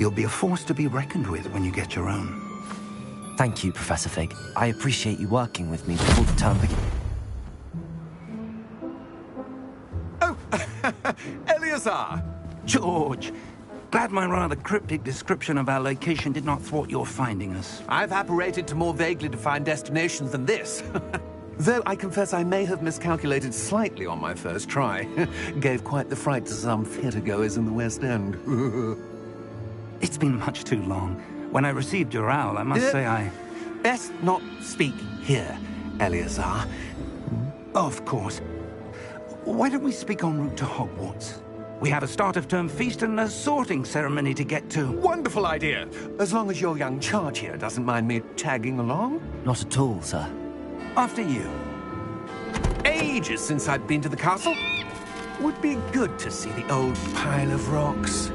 You'll be a force to be reckoned with when you get your own. Thank you, Professor Fig. I appreciate you working with me before the term begins. Oh, Eleazar! George, glad my rather cryptic description of our location did not thwart your finding us. I've apparated to more vaguely defined destinations than this. Though I confess I may have miscalculated slightly on my first try. Gave quite the fright to some theatergoers in the West End. It's been much too long. When I received your owl, I must say I... Best not speak here, Eleazar. Of course. Why don't we speak en route to Hogwarts? We have a start-of-term feast and a sorting ceremony to get to. Wonderful idea! As long as your young charge here doesn't mind me tagging along. Not at all, sir. After you. Ages since I'd been to the castle. Would be good to see the old pile of rocks.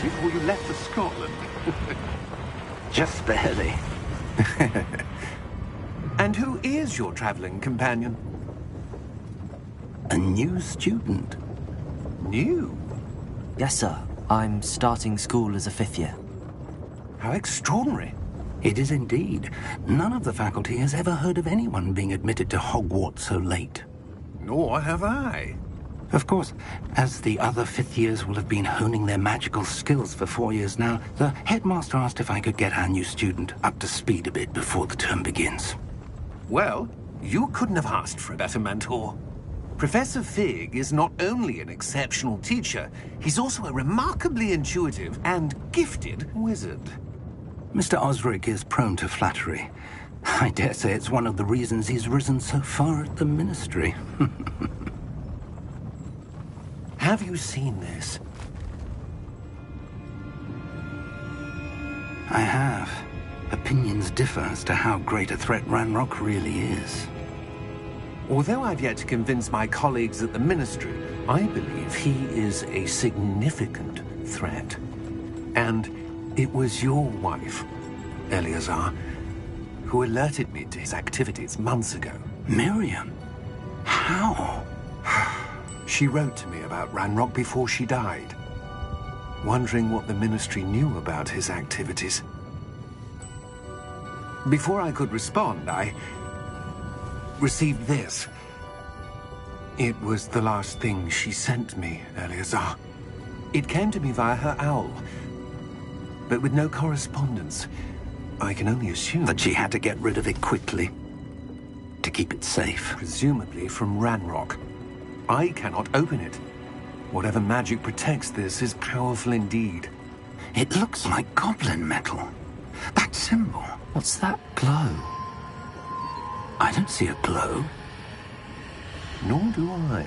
Before you left for Scotland. Just barely. And who is your traveling companion? A new student. New? Yes, sir. I'm starting school as a 5th year. How extraordinary. It is indeed. None of the faculty has ever heard of anyone being admitted to Hogwarts so late. Nor have I. Of course, as the other 5th years will have been honing their magical skills for 4 years now, the headmaster asked if I could get our new student up to speed a bit before the term begins. Well, you couldn't have asked for a better mentor. Professor Fig is not only an exceptional teacher, he's also a remarkably intuitive and gifted wizard. Mr. Osric is prone to flattery. I dare say it's one of the reasons he's risen so far at the ministry. Have you seen this? I have. Opinions differ as to how great a threat Ranrock really is. Although I've yet to convince my colleagues at the ministry, I believe he is a significant threat. And it was your wife, Eleazar, who alerted me to his activities months ago. Miriam? How? She wrote to me about Ranrock before she died, wondering what the ministry knew about his activities. Before I could respond, I received this. It was the last thing she sent me, Eleazar. It came to me via her owl, but with no correspondence. I can only assume that she had to get rid of it quickly, to keep it safe. Presumably from Ranrock. I cannot open it. Whatever magic protects this is powerful indeed. It looks like goblin metal. That symbol. What's that glow? I don't see a glow. Nor do I.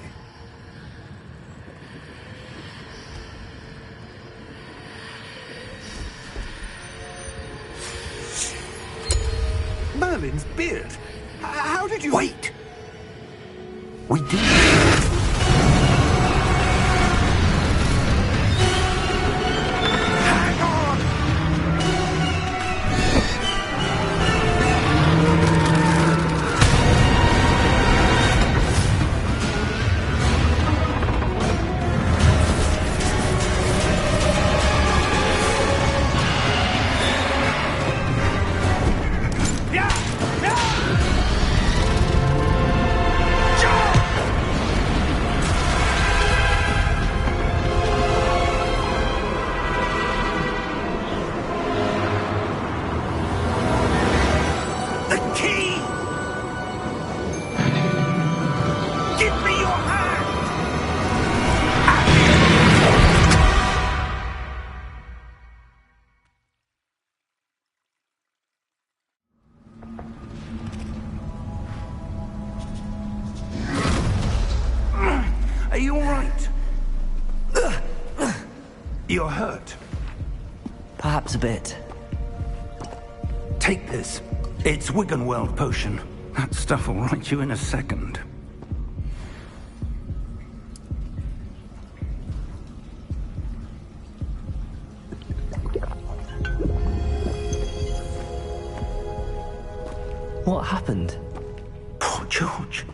Merlin's beard. How did you... Wait! We did. Hang on! Yeah! Yeah! Are you all right? You're hurt. Perhaps a bit. Take this. It's Wiggenweld potion. That stuff will right you in a second. What happened? Poor George.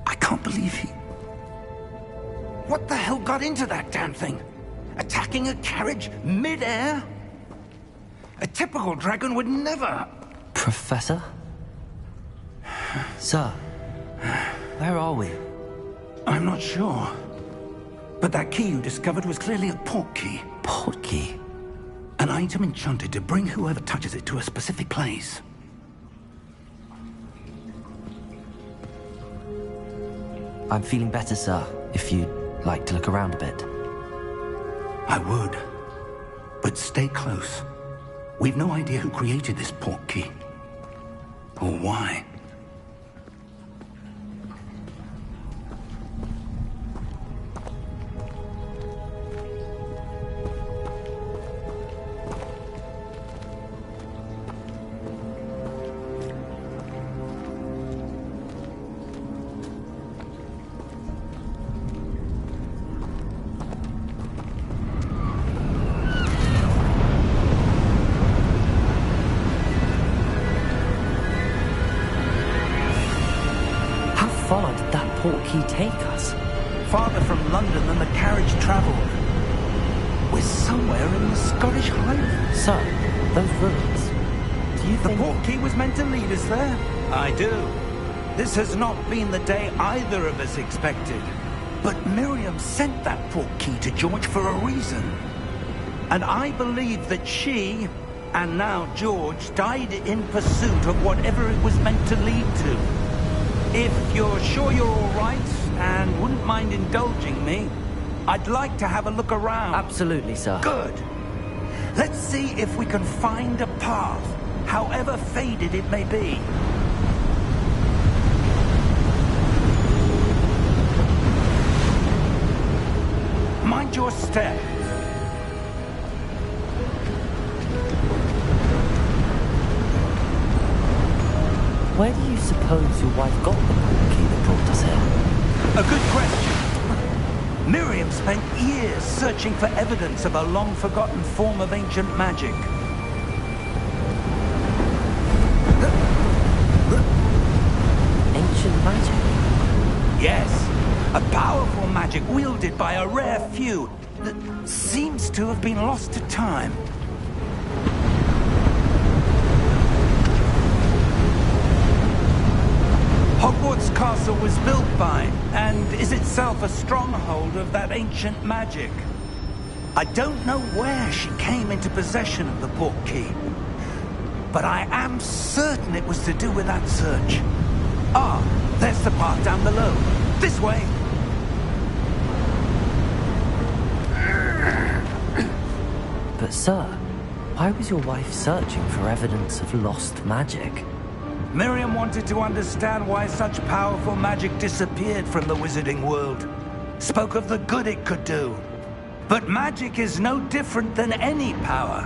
I can't believe he... What the hell got into that damn thing? Attacking a carriage mid-air? A typical dragon would never... Professor? Sir, where are we? I'm not sure. But that key you discovered was clearly a port key. Port key? An item enchanted to bring whoever touches it to a specific place. I'm feeling better, sir, if you'd like to look around a bit. I would. But stay close. We've no idea who created this port key. Or why. How far did that port key take us? Farther from London than the carriage travelled. We're somewhere in the Scottish Highlands. Sir, those ruins. Do you The think... port key was meant to lead us there? I do. This has not been the day either of us expected. But Miriam sent that port key to George for a reason. And I believe that she, and now George, died in pursuit of whatever it was meant to lead to. If you're sure you're all right, and wouldn't mind indulging me, I'd like to have a look around. Absolutely, sir. Good. Let's see if we can find a path, however faded it may be. Mind your step. Where do you suppose your wife got the port key that brought us here? A good question. Miriam spent years searching for evidence of a long-forgotten form of ancient magic. Ancient magic? Yes, a powerful magic wielded by a rare few that seems to have been lost to time. Hogwarts Castle was built by, and is itself a stronghold of that ancient magic. I don't know where she came into possession of the port key, but I am certain it was to do with that search. Ah, there's the path down below. This way. But sir, why was your wife searching for evidence of lost magic? Miriam wanted to understand why such powerful magic disappeared from the wizarding world. Spoke of the good it could do. But magic is no different than any power.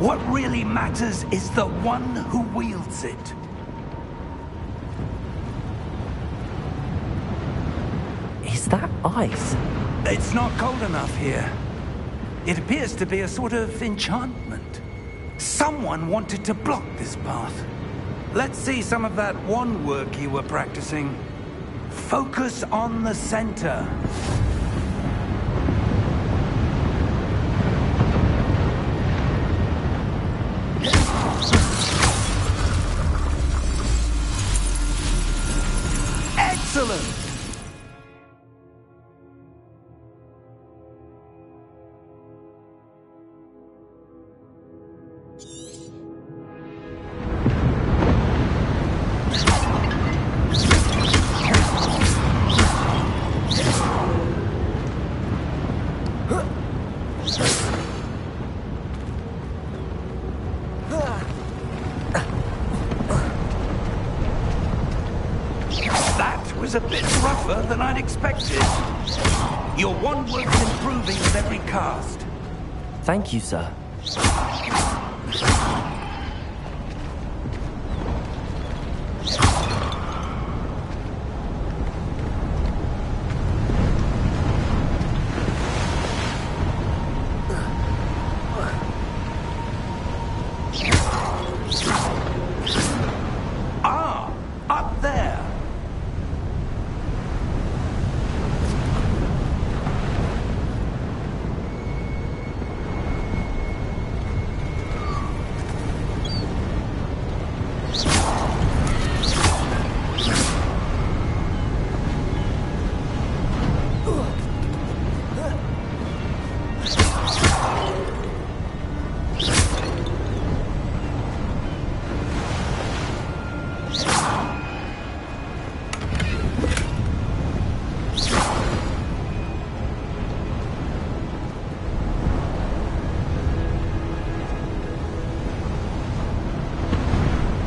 What really matters is the one who wields it. Is that ice? It's not cold enough here. It appears to be a sort of enchantment. Someone wanted to block this path. Let's see some of that wand work you were practicing. Focus on the center. Excellent! was a bit rougher than I'd expected. Your wand work's improving with every cast. Thank you, sir. Ah, up there.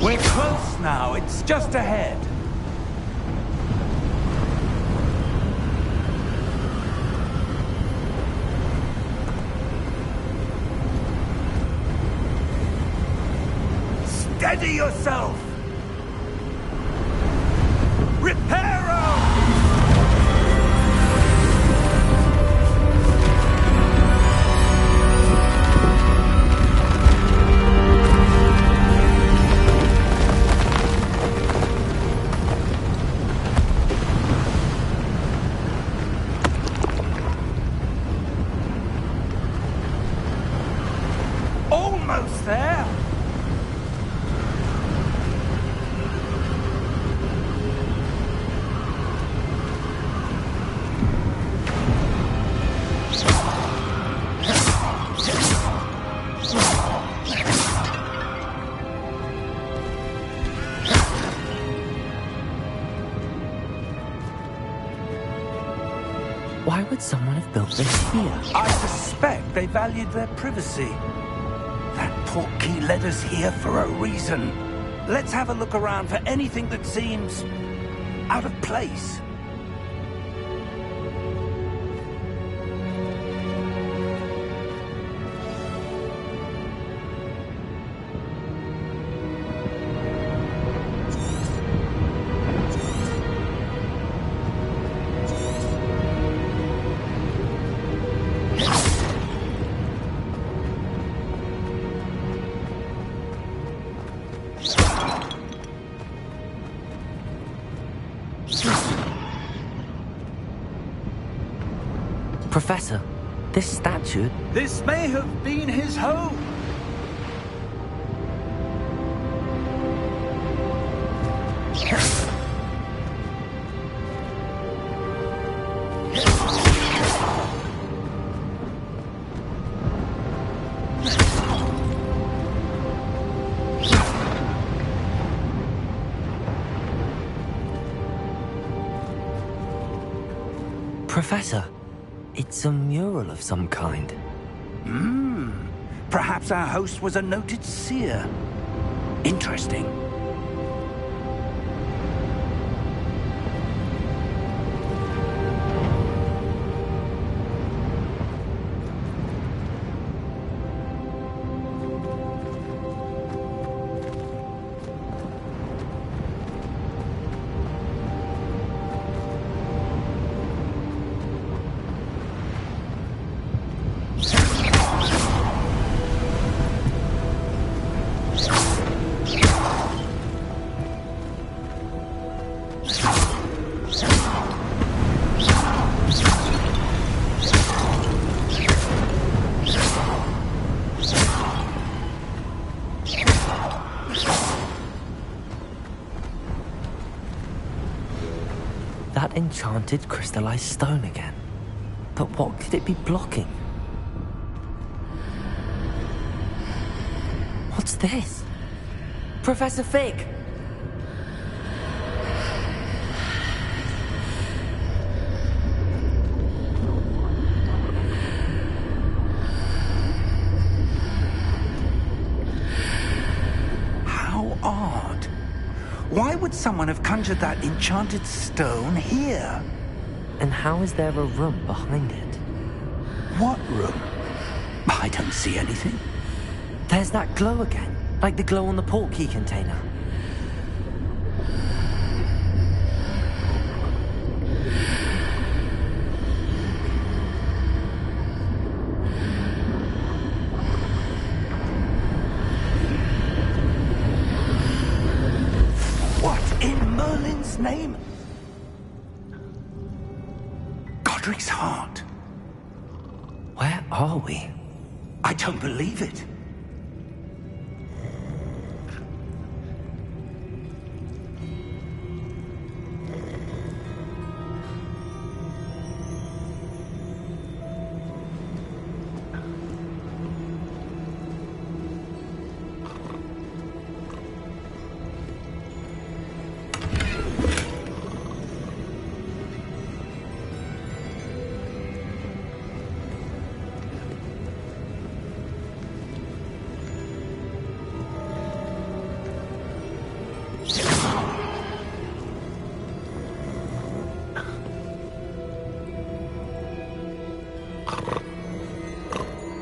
We're close now. It's just ahead. Steady yourself! Reparo! Almost there! Why would someone have built this here? I suspect they valued their privacy. That portkey led us here for a reason. Let's have a look around for anything that seems out of place. Professor, this statue... This may have been his home. Professor, it's a mural of some kind. Perhaps our host was a noted seer. Interesting. That enchanted crystallized stone again. But what could it be blocking? What's this? Professor Fig! How odd. Why would would someone have conjured that enchanted stone here? And how is there a room behind it? What room? I don't see anything. There's that glow again, like the glow on the portkey container. What in Merlin's name? Godric's heart. Where are we? I don't believe it.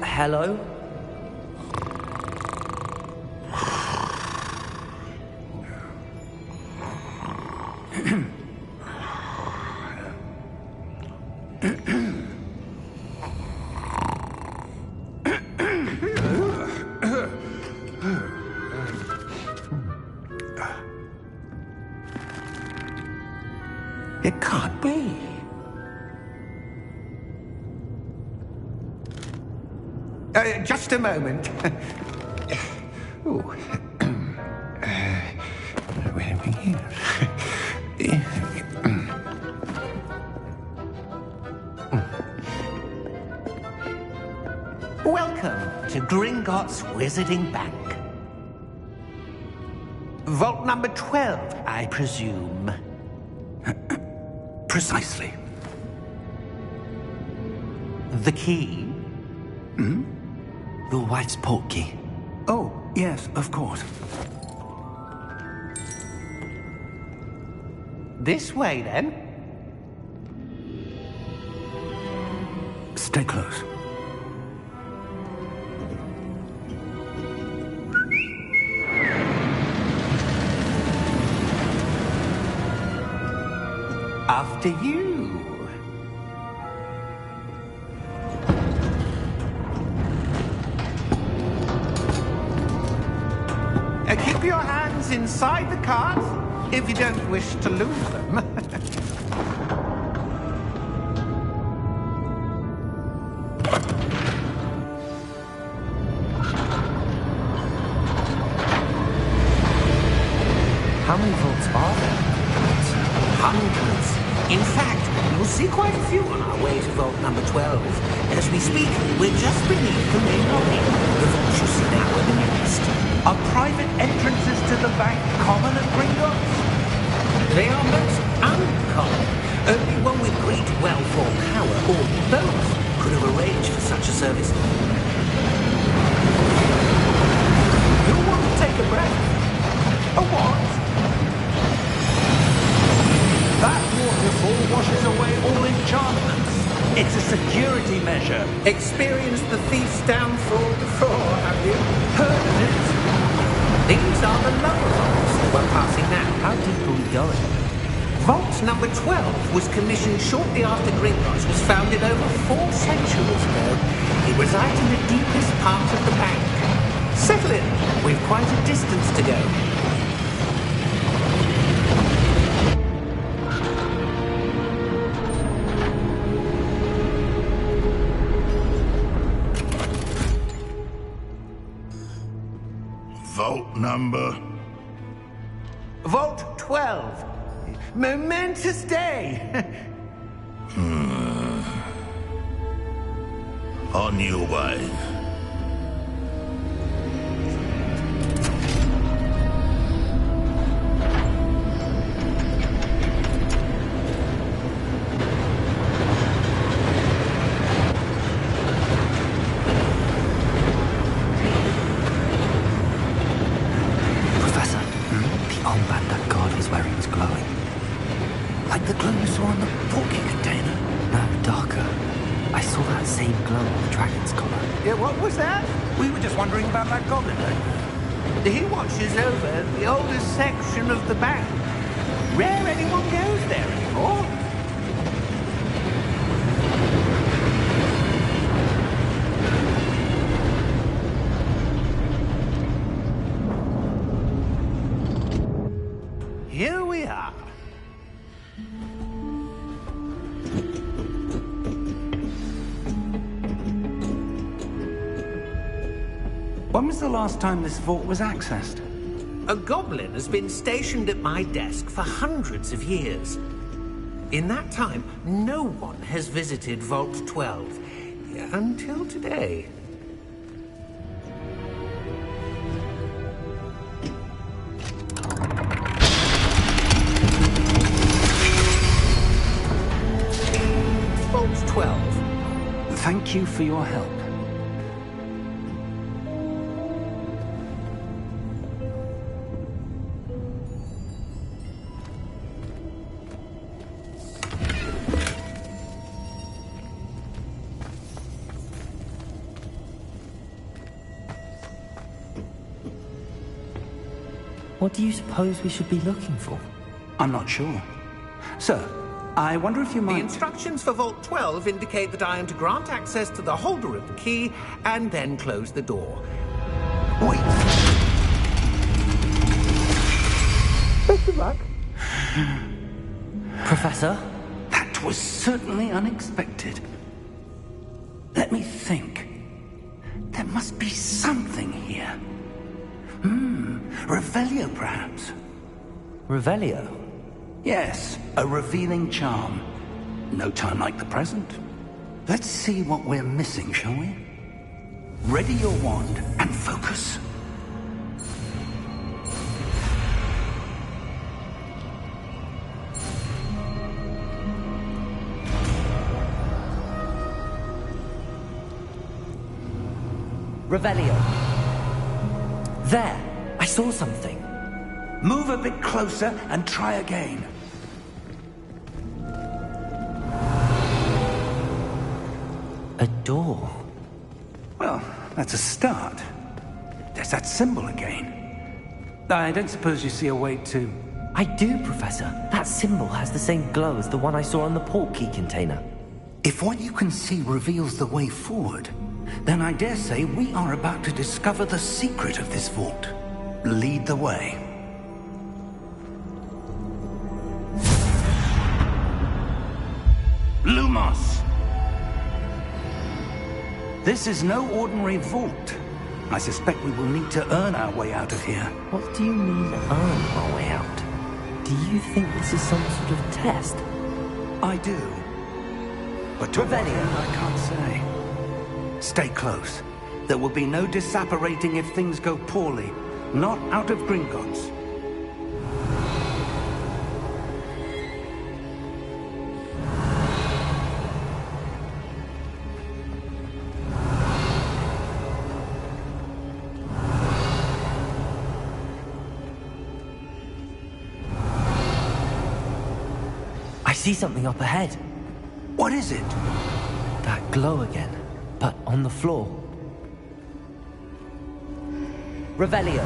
Hello? It can't be. Just a moment. Ooh. Where are we here? Welcome to Gringotts Wizarding Bank. Vault number 12, I presume. Precisely. The key? Hmm? Your wife's portkey. Oh, yes, of course. This way, then. Stay close. After you. Keep your hands inside the cart if you don't wish to lose them. How many vaults are there? Hundreds. In fact, you'll see quite a few on our way to vault number 12. As we speak, we're just beneath the main lobby. The vaults you see now are the nearest. Are private entrances to the bank common at Gringotts? They are most uncommon. Only one with great wealth or power, or both, could have arranged for such a service. You'll want to take a breath. A what? That waterfall washes away all enchantments. It's a security measure. Experienced the thief's downfall before, have you? Heard of it? These are the lower vaults that we're passing now. How deep are we going? Vault number 12 was commissioned shortly after Gringotts was founded over 4 centuries ago. It resides in the deepest part of the bank. Settle in. We've quite a distance to go. Vault number? Vault 12. Momentous day. On your way. Professor, the armband that guard was wearing saw in the porky container? No, darker. I saw that same glow on the dragon's collar. Yeah, what was that? We were just wondering about that goblin, He watches over the oldest section of the bank. Rare anyone goes there anymore. Here we are. When was the last time this vault was accessed? A goblin has been stationed at my desk for hundreds of years. In that time, no one has visited Vault 12. Until today. Vault 12. Thank you for your help. What do you suppose we should be looking for? I'm not sure. Sir, I wonder if you The might... instructions for Vault 12 indicate that I am to grant access to the holder of the key and then close the door. Wait! Best of luck. Professor? That was certainly unexpected. Let me think. There must be something here. Revelio, perhaps? Revelio? Yes, a revealing charm. No time like the present. Let's see what we're missing, shall we? Ready your wand and focus. Revelio. There! I saw something. Move a bit closer and try again. A door. Well, that's a start. There's that symbol again. I don't suppose you see a way to... I do, Professor. That symbol has the same glow as the one I saw on the port key container. If what you can see reveals the way forward, then I dare say we are about to discover the secret of this vault. Lead the way. Lumos! This is no ordinary vault. I suspect we will need to earn our way out of here. What do you mean, earn our way out? Do you think this is some sort of test? I do. But to what Revelio. end, I can't say. Stay close. There will be no disapparating if things go poorly. Not out of Gringotts. I see something up ahead. What is it? That glow again, but on the floor. Revelio.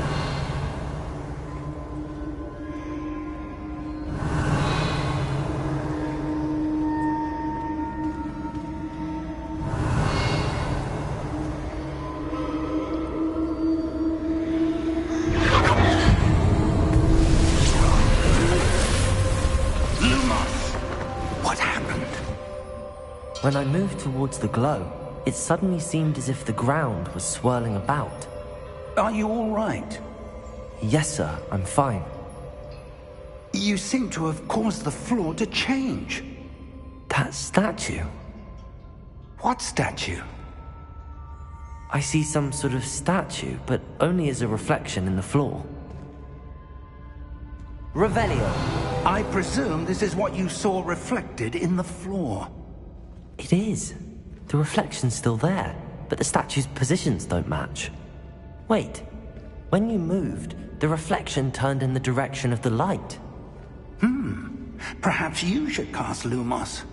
Lumos! What happened? When I moved towards the glow, it suddenly seemed as if the ground was swirling about. Are you all right? Yes, sir, I'm fine. You seem to have caused the floor to change. That statue. What statue? I see some sort of statue, but only as a reflection in the floor. Revelio. I presume this is what you saw reflected in the floor. It is. The reflection's still there, but the statue's positions don't match. Wait. When you moved, the reflection turned in the direction of the light. Perhaps you should cast Lumos.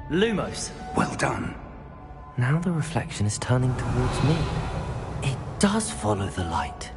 Lumos. Well done. Now the reflection is turning towards me. It does follow the light.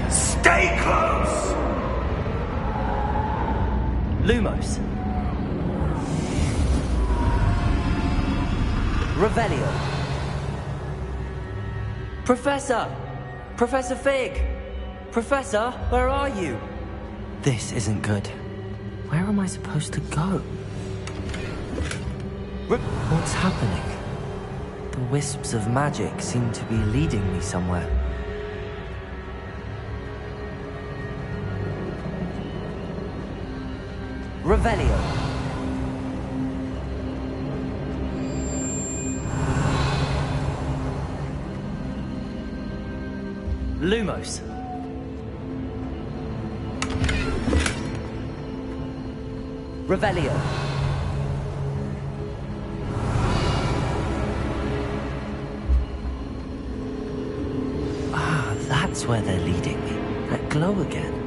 Stay close! Lumos. Revelio. Professor! Professor Fig! Professor, where are you? This isn't good. Where am I supposed to go? What's happening? The wisps of magic seem to be leading me somewhere. Revelio. Lumos. Revelio. Ah, that's where they're leading me. That glow again.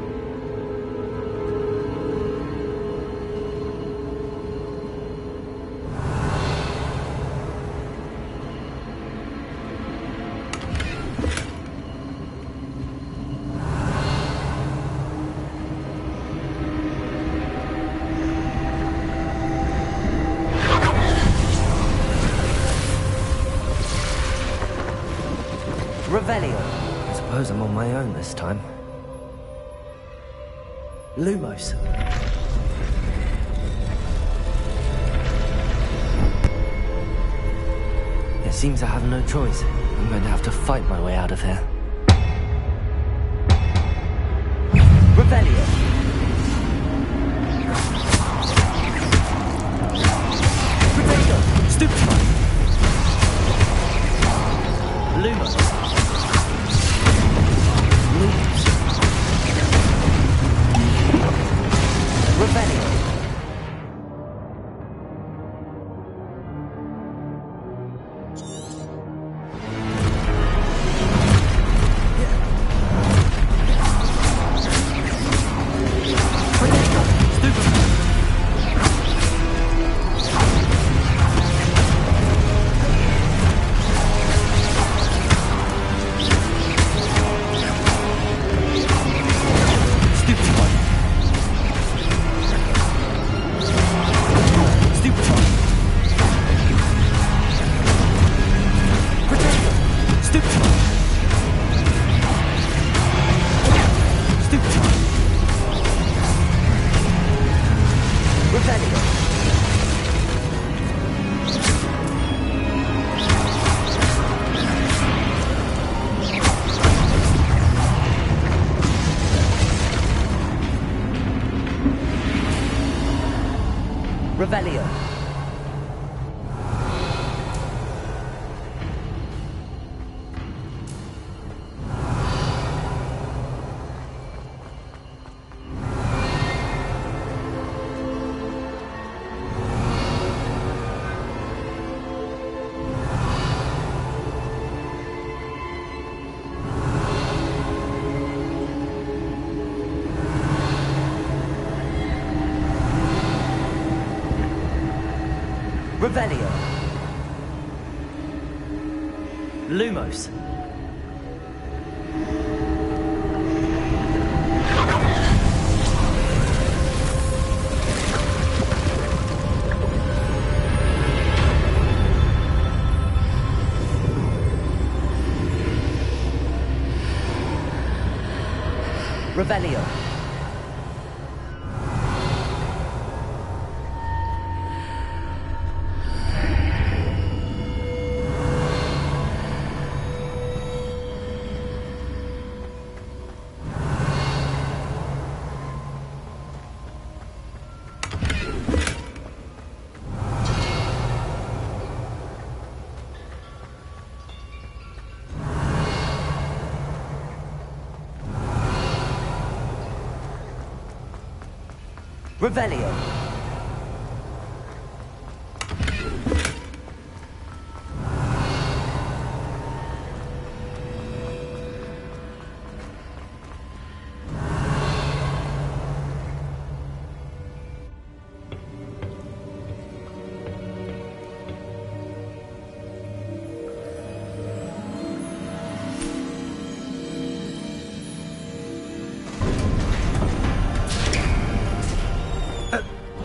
Revelio. I suppose I'm on my own this time. Lumos. It seems I have no choice. I'm going to have to fight my way out of here. Revelio. Potato. Stupefy. Lumos. Revelio. Revelio. Revelio. Lumos. Revelio. Revelio.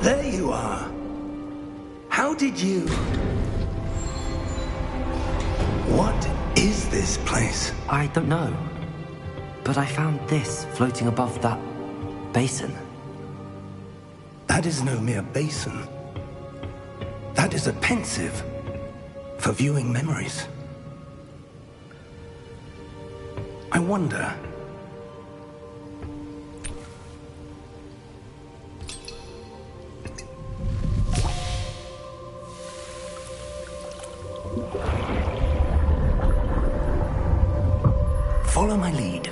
There you are. How did you... What is this place? I don't know. But I found this floating above that basin. That is no mere basin. That is a pensive for viewing memories. I wonder... Follow my lead.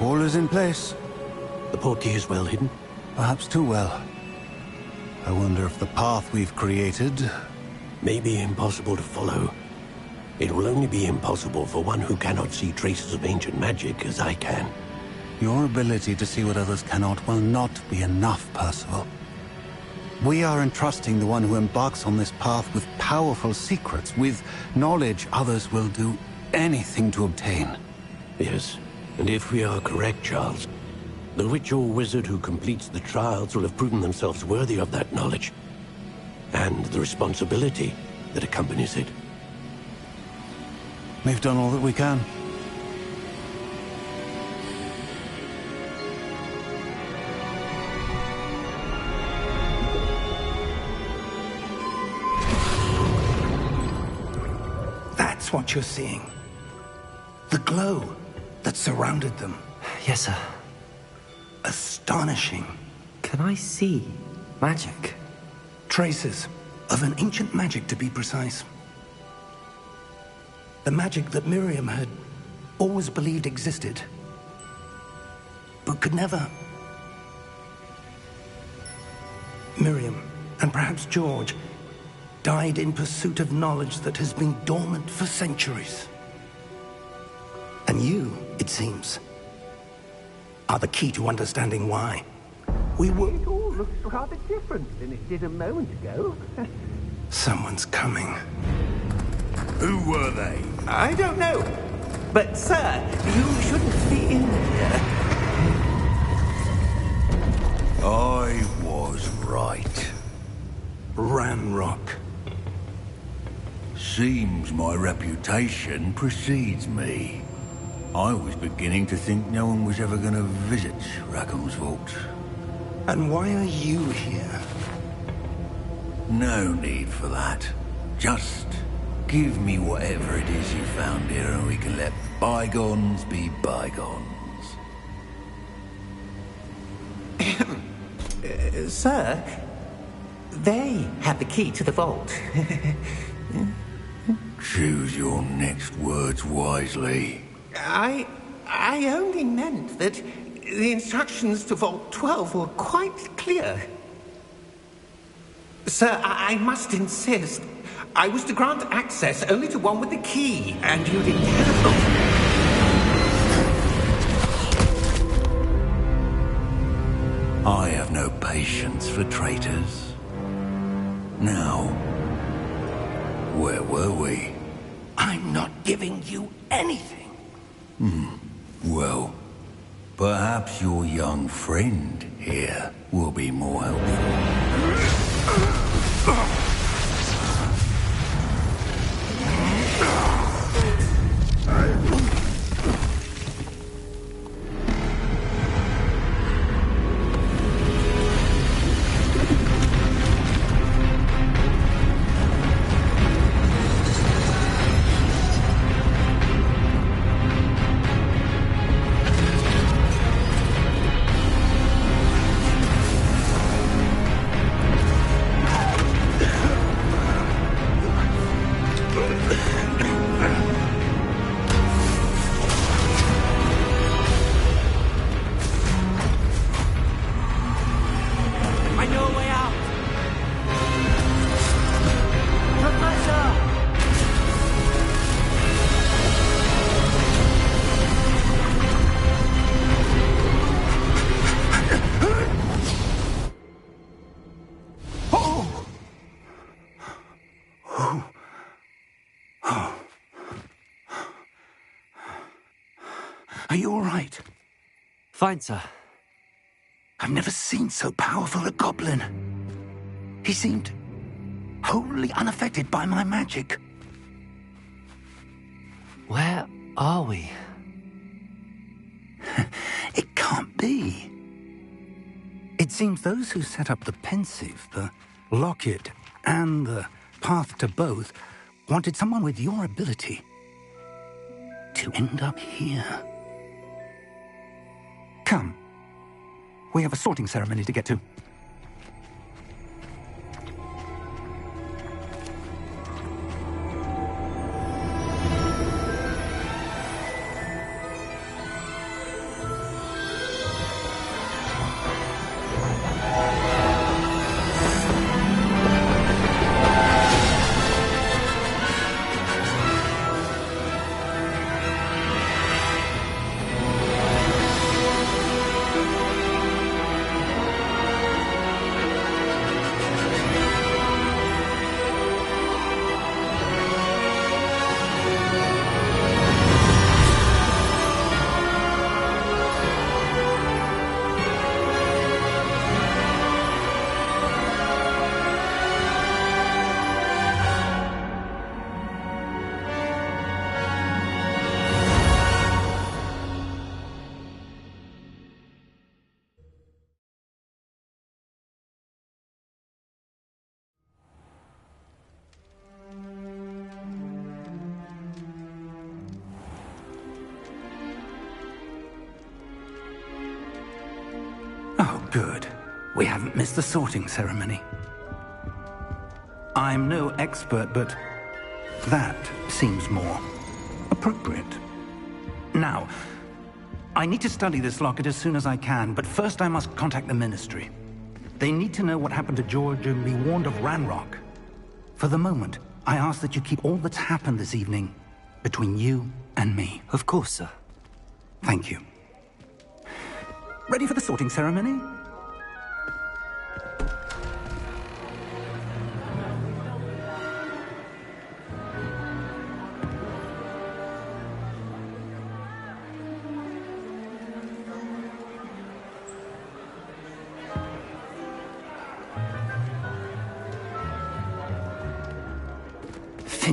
All is in place. The portkey is well hidden. Perhaps too well. I wonder if the path we've created... May be impossible to follow. It will only be impossible for one who cannot see traces of ancient magic as I can. Your ability to see what others cannot will not be enough, Percival. We are entrusting the one who embarks on this path with powerful secrets, with knowledge others will do anything to obtain. Yes, and if we are correct, Charles, the witch or wizard who completes the trials will have proven themselves worthy of that knowledge, and the responsibility that accompanies it. We've done all that we can. That's what you're seeing. The glow that surrounded them. Yes, sir. Astonishing. Can I see magic? Traces of an ancient magic, to be precise. The magic that Miriam had always believed existed, but could never. Miriam, and perhaps George, died in pursuit of knowledge that has been dormant for centuries. And you, it seems, are the key to understanding why. We were... It all looks rather different than it did a moment ago. Someone's coming. Who were they? I don't know. But, sir, you shouldn't be in here. I was right. Ramrock. Seems my reputation precedes me. I was beginning to think no one was ever going to visit Rackham's vault. And why are you here? No need for that. Just give me whatever it is you found here and we can let bygones be bygones. Sir, they have the key to the vault. Choose your next words wisely. I only meant that the instructions to Vault 12 were quite clear. Sir, I must insist. I was to grant access only to one with the key, and you didn't. I have no patience for traitors. Now, where were we? I'm not giving you anything. Well, perhaps your young friend here will be more helpful. Are you all right? Fine, sir. I've never seen so powerful a goblin. He seemed wholly unaffected by my magic. Where are we? It can't be. It seems those who set up the pensive, the locket, and the path to both wanted someone with your ability to end up here. Come. We have a sorting ceremony to get to. Oh, good. We haven't missed the sorting ceremony. I'm no expert, but that seems more appropriate. Now, I need to study this locket as soon as I can, but first I must contact the Ministry. They need to know what happened to George and be warned of Ranrock. For the moment, I ask that you keep all that's happened this evening between you and me. Of course, sir. Thank you. Ready for the sorting ceremony?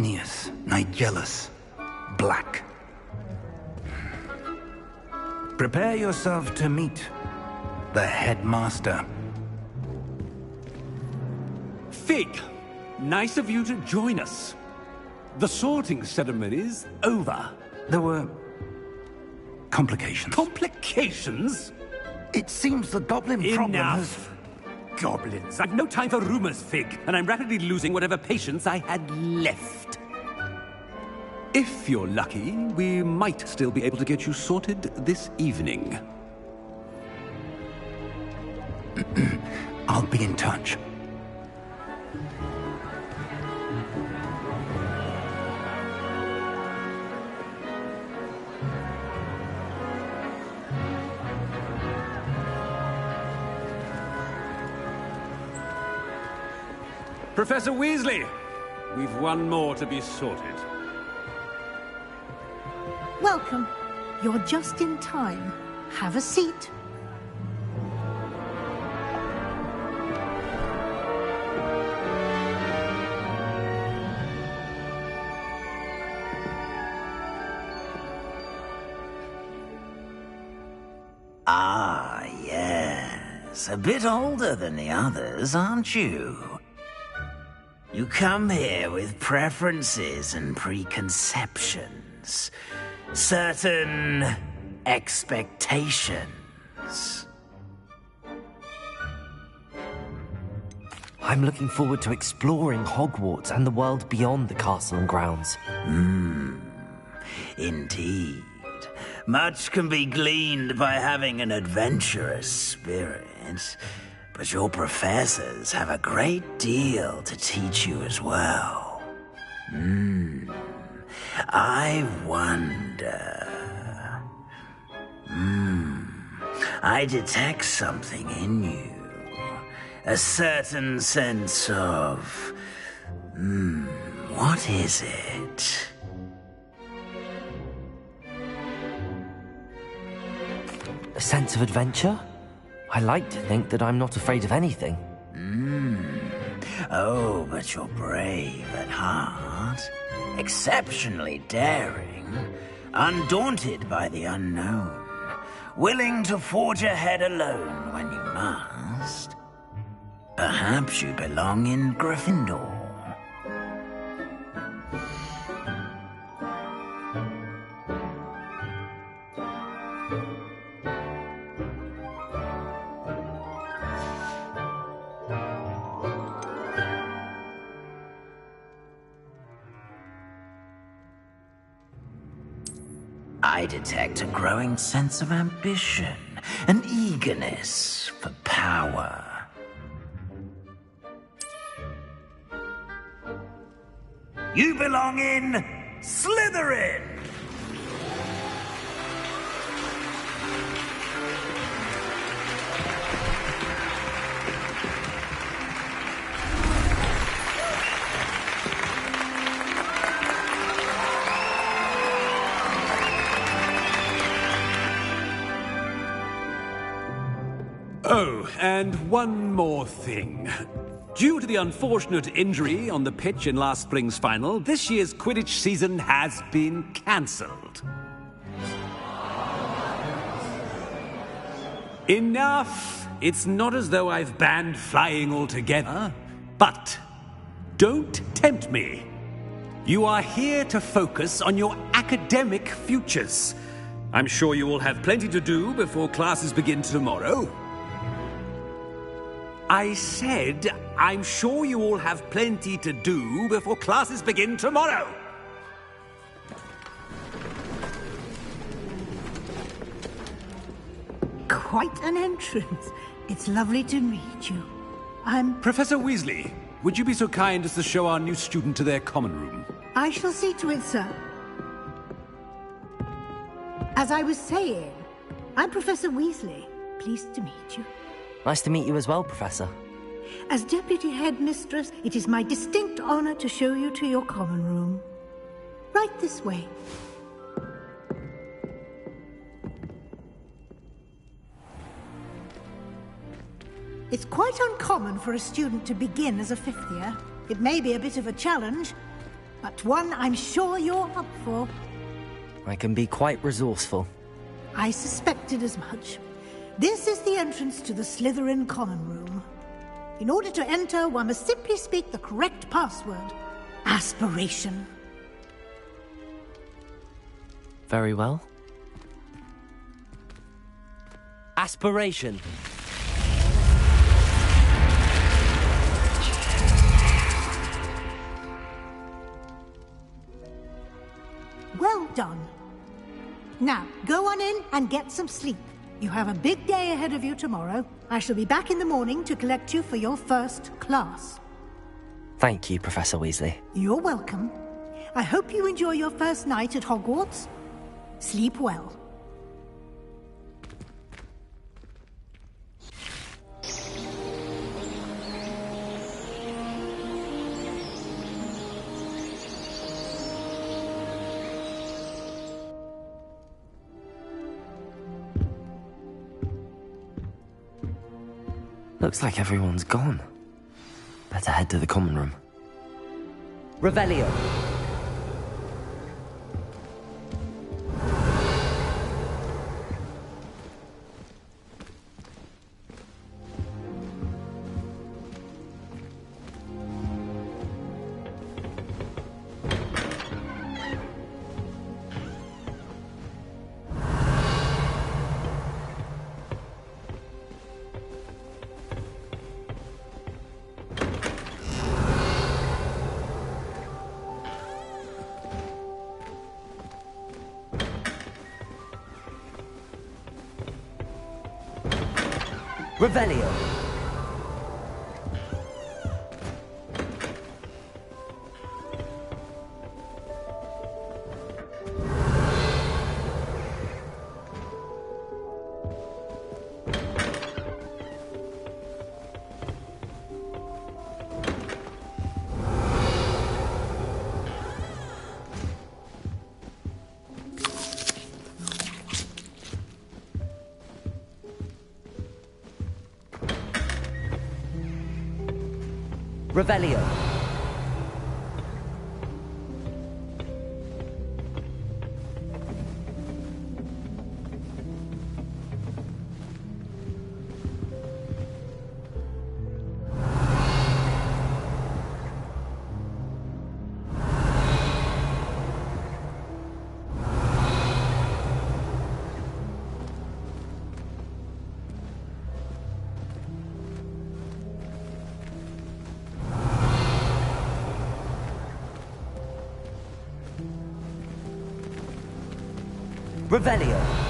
Phineas, Nigellus, Black. Prepare yourself to meet the headmaster. Fig, nice of you to join us. The sorting ceremony's over. There were complications. Complications? It seems the goblin problem has... Enough! Goblins. I've no time for rumors, Fig, and I'm rapidly losing whatever patience I had left. If you're lucky, we might still be able to get you sorted this evening. I'll be in touch. Professor Weasley, we've one more to be sorted. Welcome. You're just in time. Have a seat. Ah, yes. A bit older than the others, aren't you? You come here with preferences and preconceptions. Certain expectations. I'm looking forward to exploring Hogwarts and the world beyond the castle and grounds. Indeed. Much can be gleaned by having an adventurous spirit, but your professors have a great deal to teach you as well. I wonder... I detect something in you. A certain sense of... what is it? A sense of adventure? I like to think that I'm not afraid of anything. Oh, but you're brave at heart. Exceptionally daring. Undaunted by the unknown. Willing to forge ahead alone when you must. Perhaps you belong in Gryffindor. I detect a growing sense of ambition, an eagerness for power. You belong in Slytherin! Oh, and one more thing. Due to the unfortunate injury on the pitch in last spring's final, this year's Quidditch season has been cancelled. Enough! It's not as though I've banned flying altogether, but don't tempt me. You are here to focus on your academic futures. I'm sure you will have plenty to do before classes begin tomorrow. I said, I'm sure you all have plenty to do before classes begin tomorrow. Quite an entrance. It's lovely to meet you. Professor Weasley, would you be so kind as to show our new student to their common room? I shall see to it, sir. As I was saying, I'm Professor Weasley. Pleased to meet you. Nice to meet you as well, Professor. As Deputy Headmistress, it is my distinct honor to show you to your common room. Right this way. It's quite uncommon for a student to begin as a fifth year. It may be a bit of a challenge, but one I'm sure you're up for. I can be quite resourceful. I suspected as much. This is the entrance to the Slytherin Common Room. In order to enter, one must simply speak the correct password. Aspiration. Very well. Aspiration. Well done. Now, go on in and get some sleep. You have a big day ahead of you tomorrow. I shall be back in the morning to collect you for your first class. Thank you, Professor Weasley. You're welcome. I hope you enjoy your first night at Hogwarts. Sleep well. Looks like everyone's gone. Better head to the common room. Revelio. Revelio. Revelio. Revelio.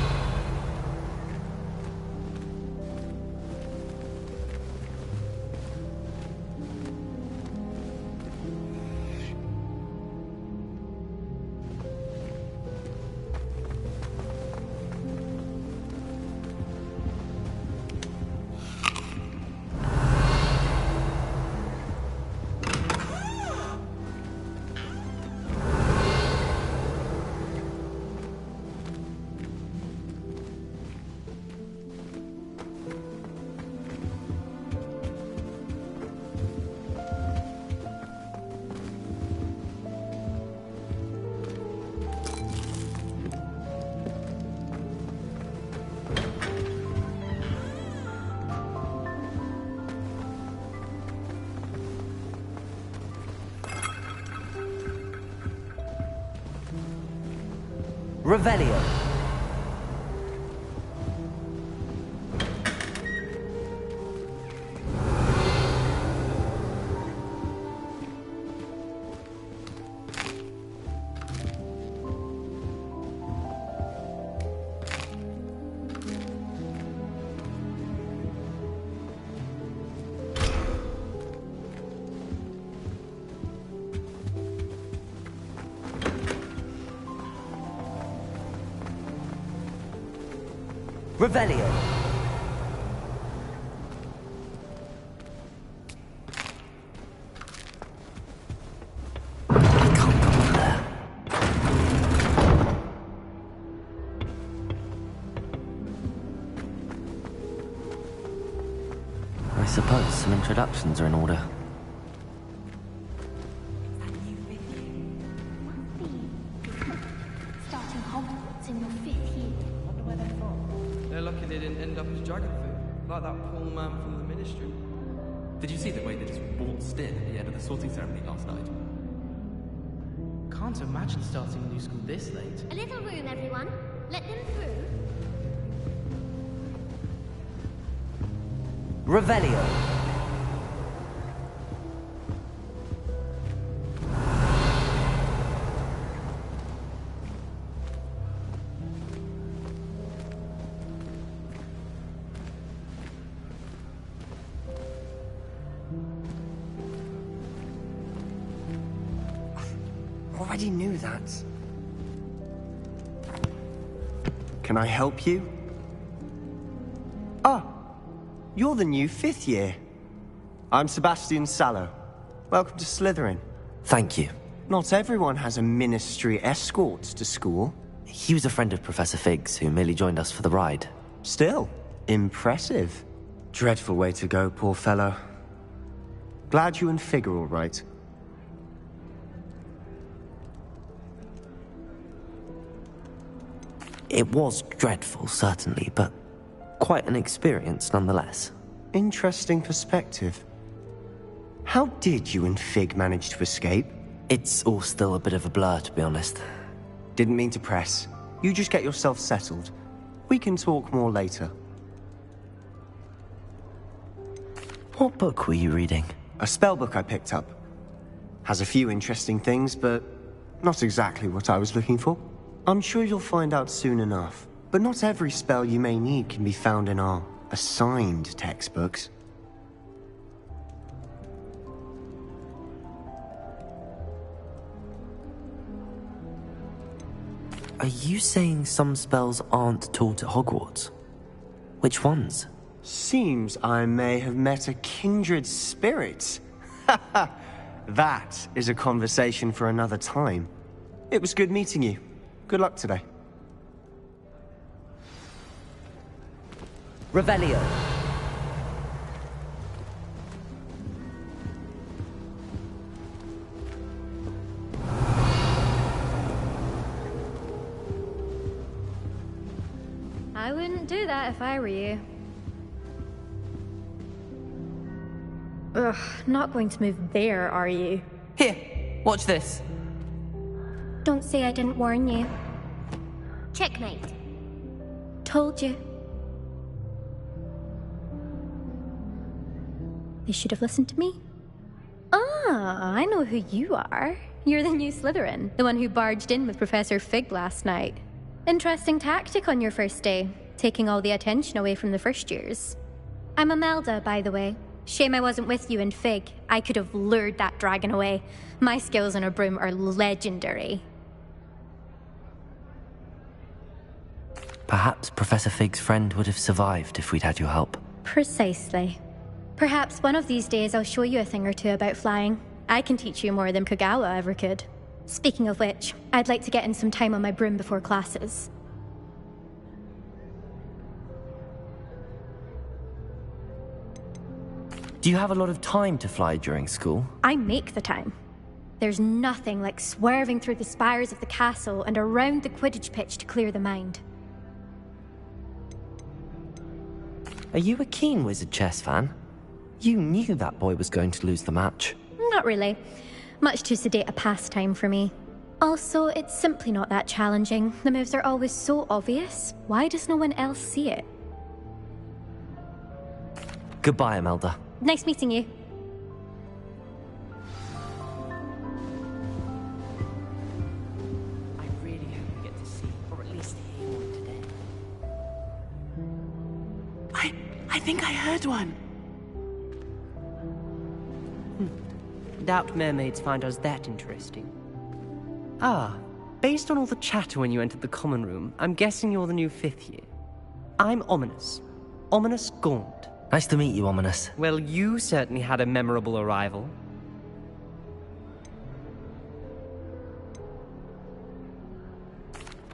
Revelio. Revelio. I can't go on there. I suppose some introductions are in order. What's in your 5th year? Wonder where they're from. They're lucky they didn't end up as dragon food, like that poor man from the ministry. Did you see the way they just waltzed in at the end of the sorting ceremony last night? Can't imagine starting a new school this late. A little room, everyone. Let them through. Revelio. Already knew that. Can I help you? Ah, you're the new 5th year. I'm Sebastian Sallow. Welcome to Slytherin. Thank you. Not everyone has a ministry escort to school. He was a friend of Professor Fig's who merely joined us for the ride. Still, impressive. Dreadful way to go, poor fellow. Glad you and Fig are all right. It was dreadful, certainly, but quite an experience nonetheless. Interesting perspective. How did you and Fig manage to escape? It's all still a bit of a blur, to be honest. Didn't mean to press. You just get yourself settled. We can talk more later. What book were you reading? A spell book I picked up. Has a few interesting things, but not exactly what I was looking for. I'm sure you'll find out soon enough. But not every spell you may need can be found in our assigned textbooks. Are you saying some spells aren't taught at Hogwarts? Which ones? Seems I may have met a kindred spirit. That is a conversation for another time. It was good meeting you. Good luck today. Revelio. I wouldn't do that if I were you. Ugh, not going to move there, are you? Here, watch this. Don't say I didn't warn you. Checkmate. Told you. They should have listened to me. Ah, I know who you are. You're the new Slytherin, the one who barged in with Professor Fig last night. Interesting tactic on your first day, taking all the attention away from the first years. I'm Imelda, by the way. Shame I wasn't with you and Fig. I could have lured that dragon away. My skills on a broom are legendary. Perhaps Professor Fig's friend would have survived if we'd had your help. Precisely. Perhaps one of these days I'll show you a thing or two about flying. I can teach you more than Kagawa ever could. Speaking of which, I'd like to get in some time on my broom before classes. Do you have a lot of time to fly during school? I make the time. There's nothing like swerving through the spires of the castle and around the Quidditch pitch to clear the mind. Are you a keen Wizard chess fan? You knew that boy was going to lose the match. Not really. Much too sedate a pastime for me. Also, it's simply not that challenging. The moves are always so obvious. Why does no one else see it? Goodbye, Imelda. Nice meeting you. I really hope we get to see, or at least hear one today. I think I heard one. Doubt mermaids find us that interesting. Ah, based on all the chatter when you entered the common room, I'm guessing you're the new 5th year. I'm Ominous. Ominous Gaunt. Nice to meet you, Ominous. Well, you certainly had a memorable arrival.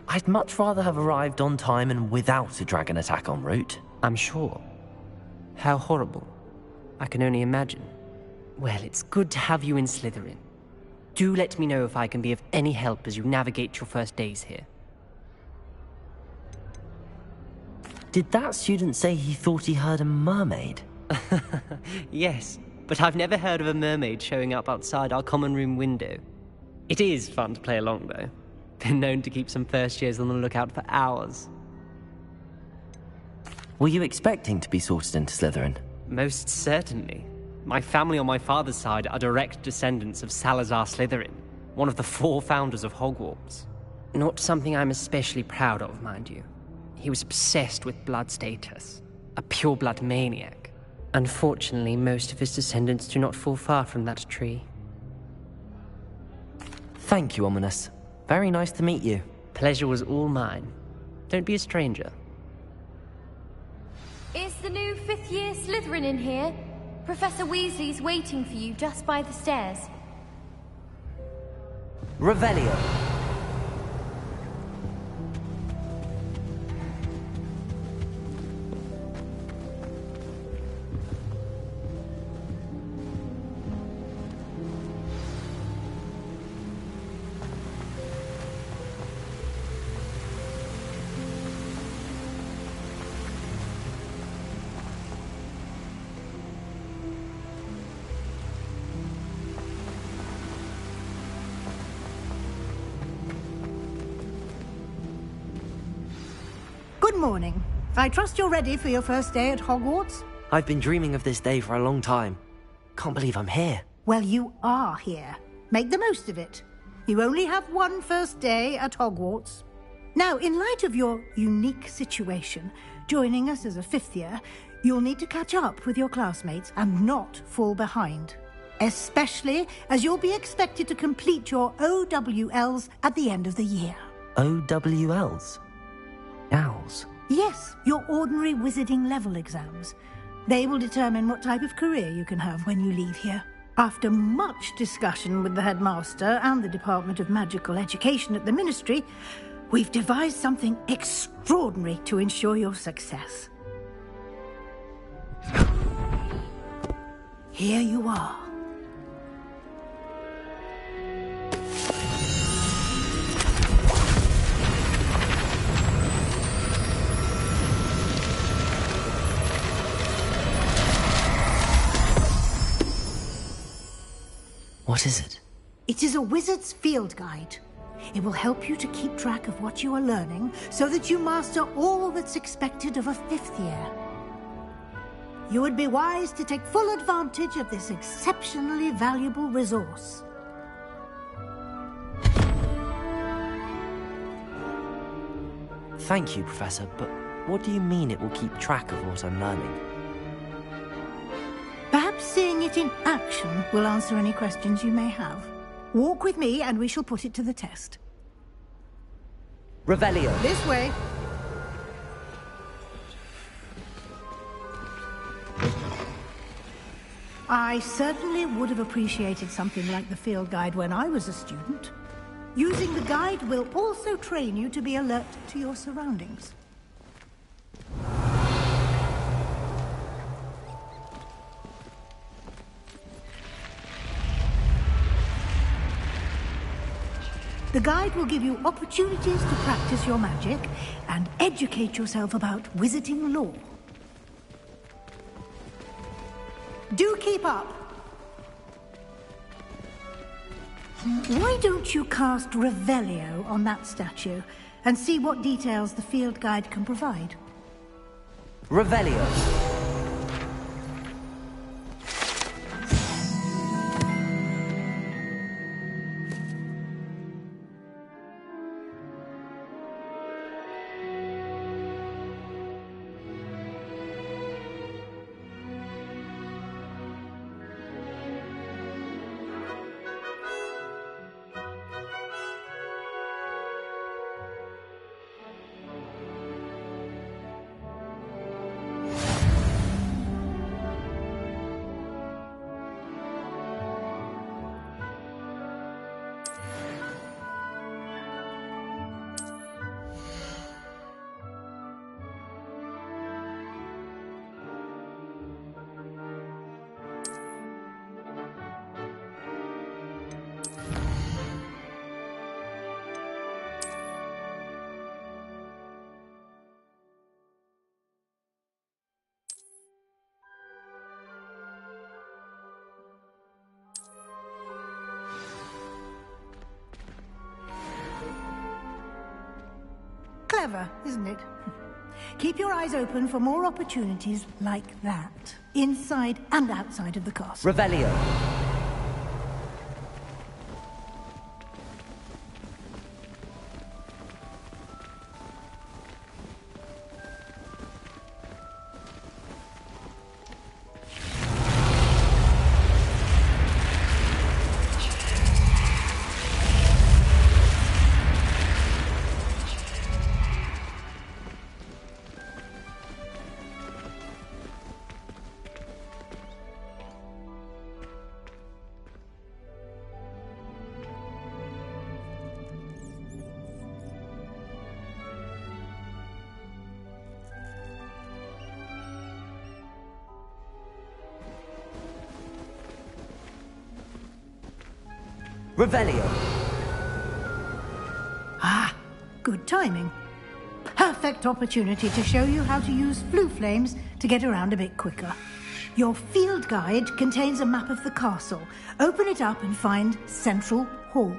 I'd much rather have arrived on time and without a dragon attack en route. I'm sure. How horrible. I can only imagine. Well, it's good to have you in Slytherin. Do let me know if I can be of any help as you navigate your first days here. Did that student say he thought he heard a mermaid? Yes, but I've never heard of a mermaid showing up outside our common room window. It is fun to play along, though. Been known to keep some first years on the lookout for hours. Were you expecting to be sorted into Slytherin? Most certainly. My family on my father's side are direct descendants of Salazar Slytherin, one of the 4 founders of Hogwarts. Not something I'm especially proud of, mind you. He was obsessed with blood status, a pure-blood maniac. Unfortunately, most of his descendants do not fall far from that tree. Thank you, Ominous. Very nice to meet you. Pleasure was all mine. Don't be a stranger. Is the new 5th year Slytherin in here? Professor Weasley's waiting for you just by the stairs. Revelio. Good morning. I trust you're ready for your first day at Hogwarts? I've been dreaming of this day for a long time. Can't believe I'm here. Well, you are here. Make the most of it. You only have one first day at Hogwarts. Now, in light of your unique situation, joining us as a 5th year, you'll need to catch up with your classmates and not fall behind. Especially as you'll be expected to complete your OWLs at the end of the year. OWLs? Owls? Yes, your ordinary wizarding level exams. They will determine what type of career you can have when you leave here. After much discussion with the headmaster and the Department of Magical Education at the Ministry, we've devised something extraordinary to ensure your success. Here you are. What is it? It is a wizard's field guide. It will help you to keep track of what you are learning so that you master all that's expected of a 5th year. You would be wise to take full advantage of this exceptionally valuable resource. Thank you, Professor, but what do you mean it will keep track of what I'm learning? Perhaps seeing it in action will answer any questions you may have. Walk with me and we shall put it to the test. Revelio. This way. I certainly would have appreciated something like the field guide when I was a student. Using the guide will also train you to be alert to your surroundings. The guide will give you opportunities to practice your magic and educate yourself about wizarding lore. Do keep up. Why don't you cast Revelio on that statue and see what details the field guide can provide? Revelio. Clever, isn't it? Keep your eyes open for more opportunities like that, inside and outside of the castle. Revelio. Revelio. Ah, good timing. Perfect opportunity to show you how to use flue flames to get around a bit quicker. Your field guide contains a map of the castle. Open it up and find Central Hall.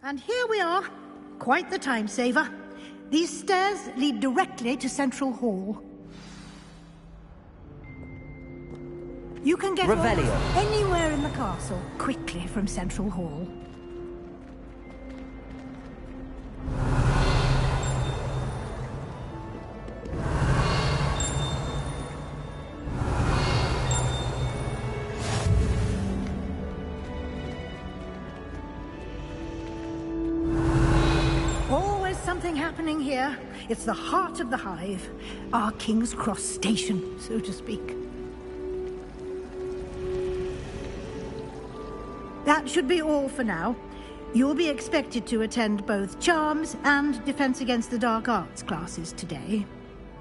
And here we are. Quite the time saver. These stairs lead directly to Central Hall. You can get anywhere in the castle quickly from Central Hall. Something happening here. It's the heart of the hive. Our King's Cross station, so to speak. That should be all for now. You'll be expected to attend both Charms and Defense Against the Dark Arts classes today.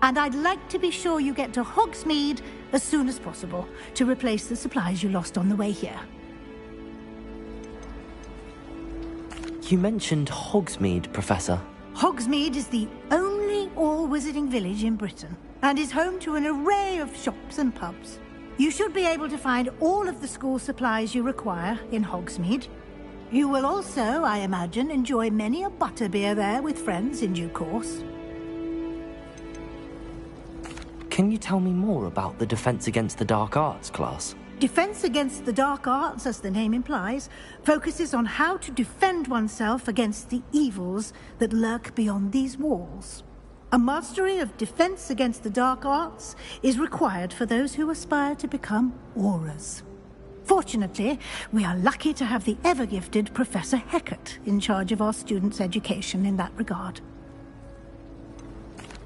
And I'd like to be sure you get to Hogsmeade as soon as possible to replace the supplies you lost on the way here. You mentioned Hogsmeade, Professor. Hogsmeade is the only all-wizarding village in Britain and is home to an array of shops and pubs. You should be able to find all of the school supplies you require in Hogsmeade. You will also, I imagine, enjoy many a butterbeer there with friends in due course. Can you tell me more about the Defense Against the Dark Arts class? Defense Against the Dark Arts, as the name implies, focuses on how to defend oneself against the evils that lurk beyond these walls. A mastery of Defense Against the Dark Arts is required for those who aspire to become Aurors. Fortunately, we are lucky to have the ever-gifted Professor Hecat in charge of our students' education in that regard.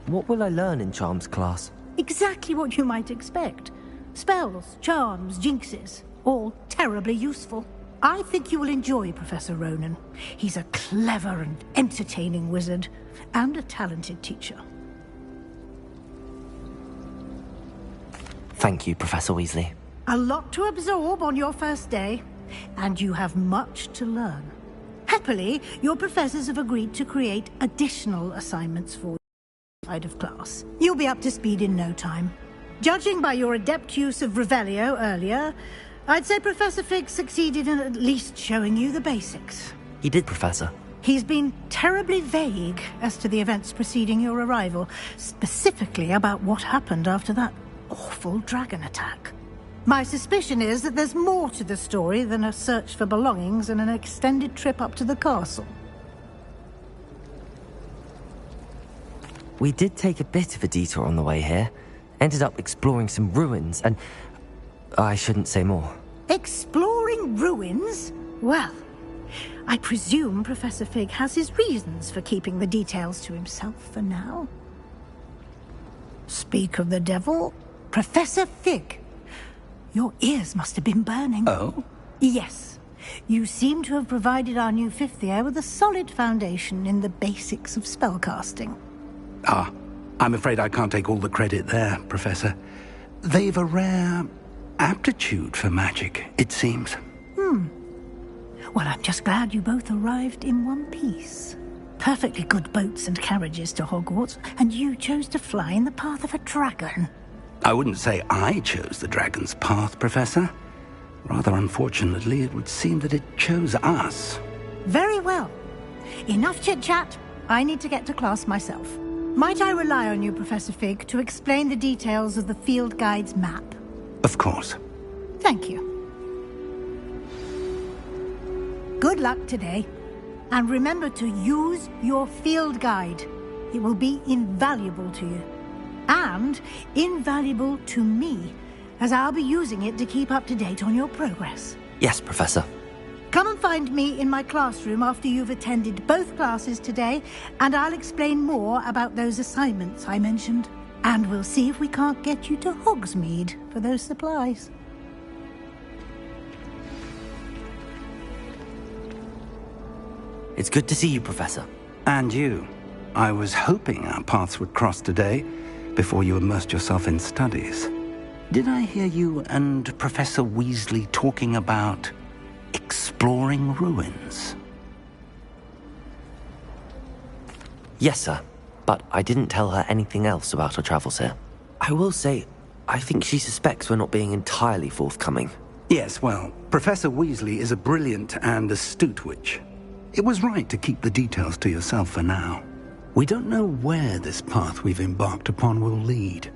What will I learn in Charms class? Exactly what you might expect. Spells, charms, jinxes, all terribly useful. I think you will enjoy Professor Ronan. He's a clever and entertaining wizard, and a talented teacher. Thank you, Professor Weasley. A lot to absorb on your first day, and you have much to learn. Happily, your professors have agreed to create additional assignments for you outside of class. You'll be up to speed in no time. Judging by your adept use of Revelio earlier, I'd say Professor Fig succeeded in at least showing you the basics. He did, Professor. He's been terribly vague as to the events preceding your arrival, specifically about what happened after that awful dragon attack. My suspicion is that there's more to the story than a search for belongings and an extended trip up to the castle. We did take a bit of a detour on the way here. Ended up exploring some ruins and... I shouldn't say more. Exploring ruins? Well, I presume Professor Fig has his reasons for keeping the details to himself for now. Speak of the devil, Professor Fig. Your ears must have been burning. Oh? Yes. You seem to have provided our new fifth year with a solid foundation in the basics of spellcasting. Ah, I'm afraid I can't take all the credit there, Professor. They've a rare aptitude for magic, it seems. Well, I'm just glad you both arrived in one piece. Perfectly good boats and carriages to Hogwarts, and you chose to fly in the path of a dragon. I wouldn't say I chose the dragon's path, Professor. Rather unfortunately, it would seem that it chose us. Very well. Enough chit-chat. I need to get to class myself. Might I rely on you, Professor Fig, to explain the details of the field guide's map? Of course. Thank you. Good luck today. And remember to use your field guide. It will be invaluable to you. And invaluable to me, as I'll be using it to keep up to date on your progress. Yes, Professor. Come and find me in my classroom after you've attended both classes today, and I'll explain more about those assignments I mentioned. And we'll see if we can't get you to Hogsmeade for those supplies. It's good to see you, Professor. And you. I was hoping our paths would cross today, before you immersed yourself in studies. Did I hear you and Professor Weasley talking about exploring ruins? Yes, sir. But I didn't tell her anything else about our travels here. I will say, I think she suspects we're not being entirely forthcoming. Yes, well, Professor Weasley is a brilliant and astute witch. It was right to keep the details to yourself for now. We don't know where this path we've embarked upon will lead.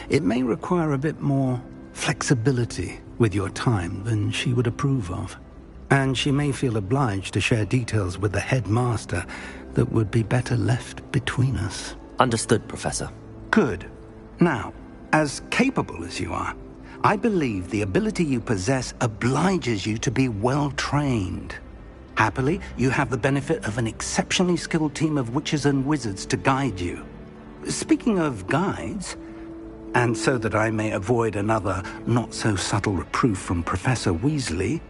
It may require a bit more flexibility with your time than she would approve of. And she may feel obliged to share details with the headmaster that would be better left between us. Understood, Professor. Good. Now, as capable as you are, I believe the ability you possess obliges you to be well-trained. Happily, you have the benefit of an exceptionally skilled team of witches and wizards to guide you. Speaking of guides, and so that I may avoid another not-so-subtle reproof from Professor Weasley,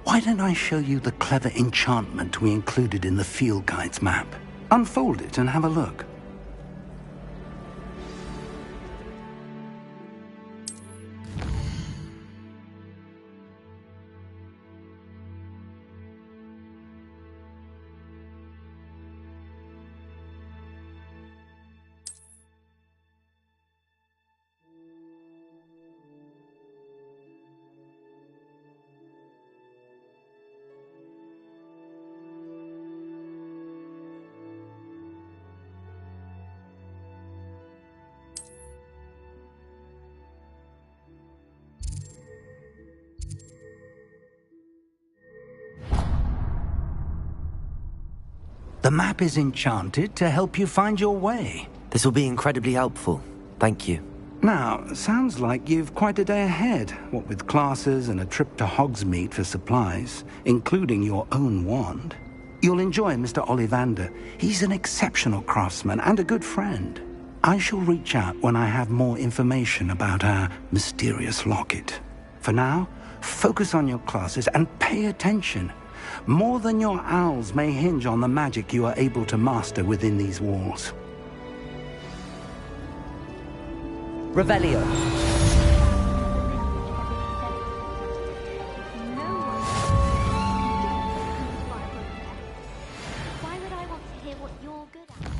why don't I show you the clever enchantment we included in the field guide's map? Unfold it and have a look. The map is enchanted to help you find your way. This will be incredibly helpful. Thank you. Now, sounds like you've quite a day ahead, what with classes and a trip to Hogsmeade for supplies, including your own wand. You'll enjoy Mr. Ollivander. He's an exceptional craftsman and a good friend. I shall reach out when I have more information about our mysterious locket. For now, focus on your classes and pay attention. More than your owls may hinge on the magic you are able to master within these walls. Revelio. Why would I want to hear what you're good at?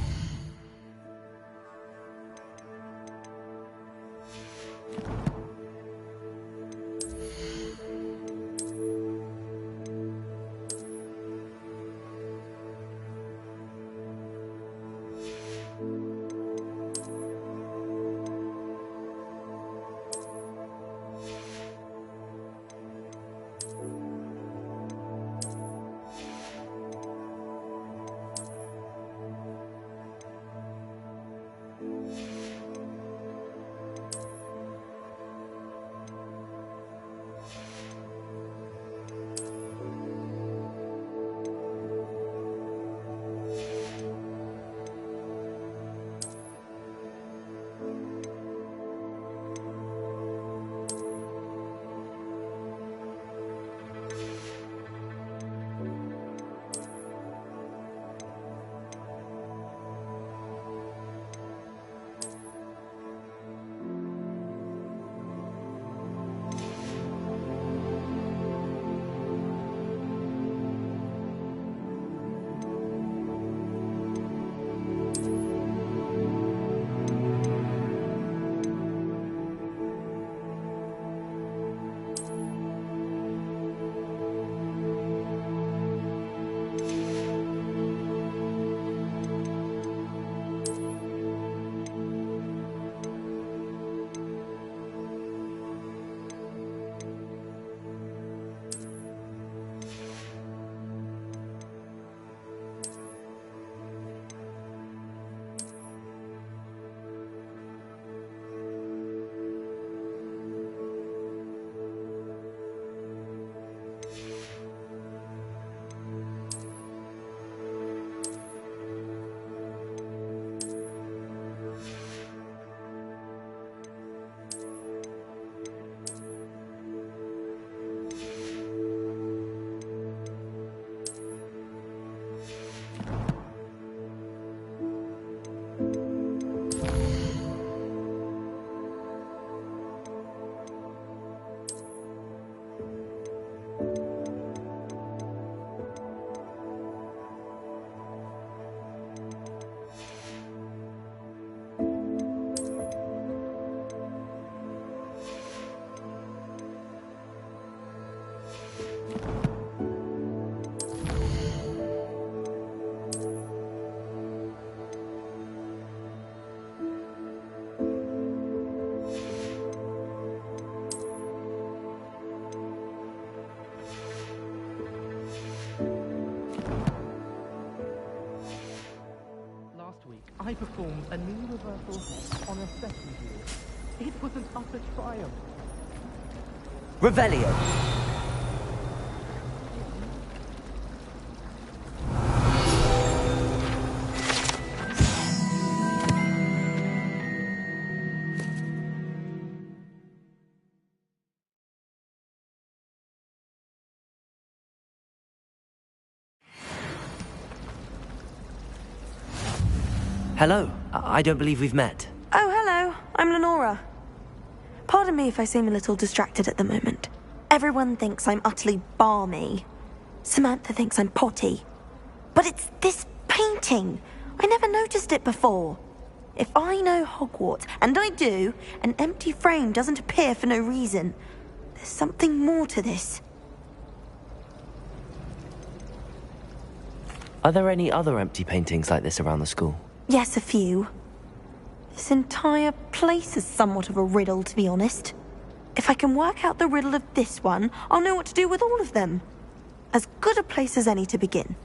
I performed a knee reversal head on a second view. It was an utter triumph. Revelio. Hello. I don't believe we've met. Oh, hello. I'm Lenora. Pardon me if I seem a little distracted at the moment. Everyone thinks I'm utterly balmy. Samantha thinks I'm potty. But it's this painting. I never noticed it before. If I know Hogwarts, and I do, an empty frame doesn't appear for no reason. There's something more to this. Are there any other empty paintings like this around the school? Yes, a few. This entire place is somewhat of a riddle, to be honest. If I can work out the riddle of this one, I'll know what to do with all of them. As good a place as any to begin.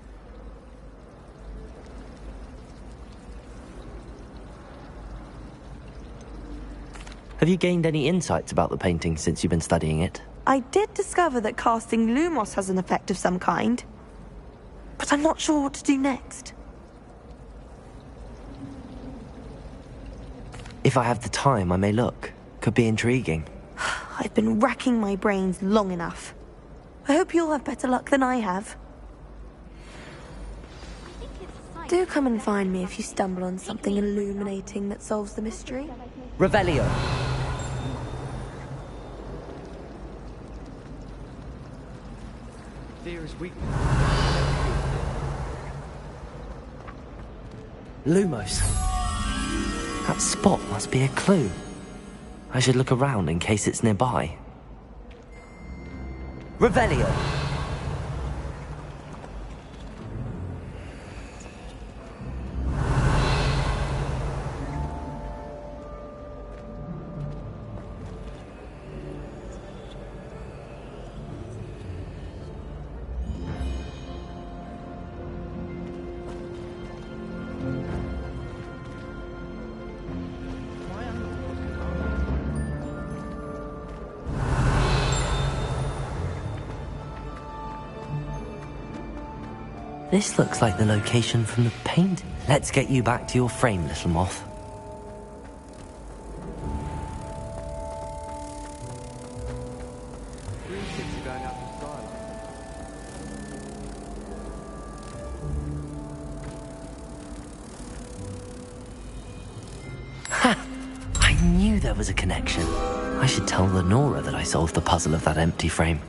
Have you gained any insights about the painting since you've been studying it? I did discover that casting Lumos has an effect of some kind. But I'm not sure what to do next. If I have the time, I may look. Could be intriguing. I've been racking my brains long enough. I hope you'll have better luck than I have. Do come and find me if you stumble on something illuminating that solves the mystery. Revelio. Fear is weakness. Lumos. That spot must be a clue. I should look around in case it's nearby. Revelio. This looks like the location from the paint. Let's get you back to your frame, little moth. Ha! I knew there was a connection. I should tell Lenora that I solved the puzzle of that empty frame.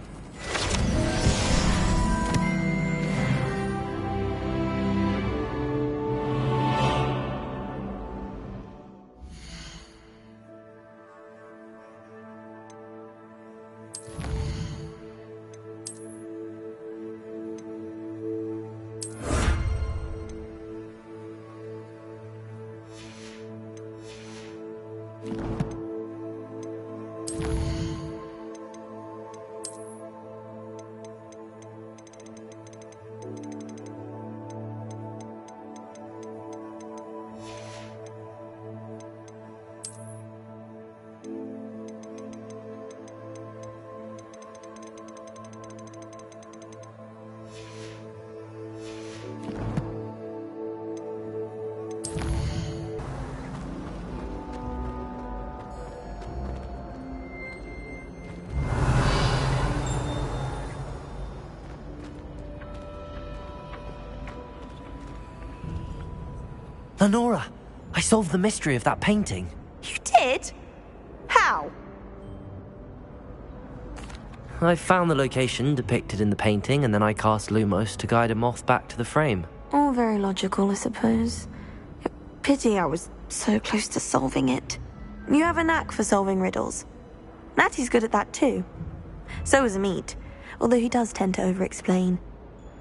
Lenora, I solved the mystery of that painting. You did? How? I found the location depicted in the painting, and then I cast Lumos to guide a moth back to the frame. All very logical, I suppose. Pity I was so close to solving it. You have a knack for solving riddles. Natty's good at that too. So is Amit, although he does tend to over-explain.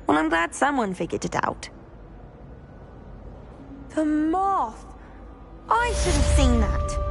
Well, I'm glad someone figured it out. The moth! I should have seen that.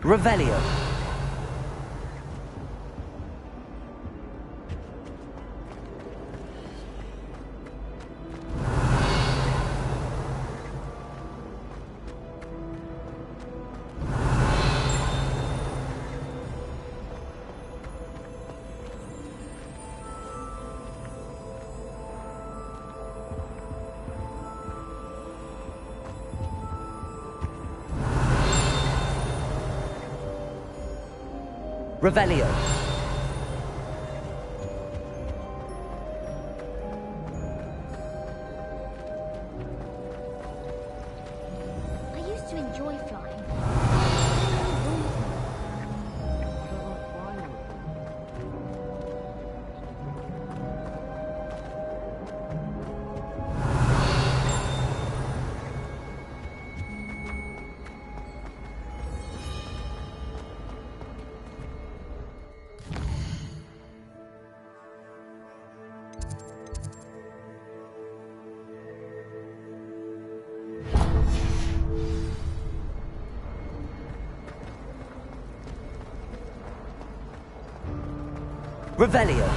Revelio. Revelio. I used to enjoy flying. Revelio.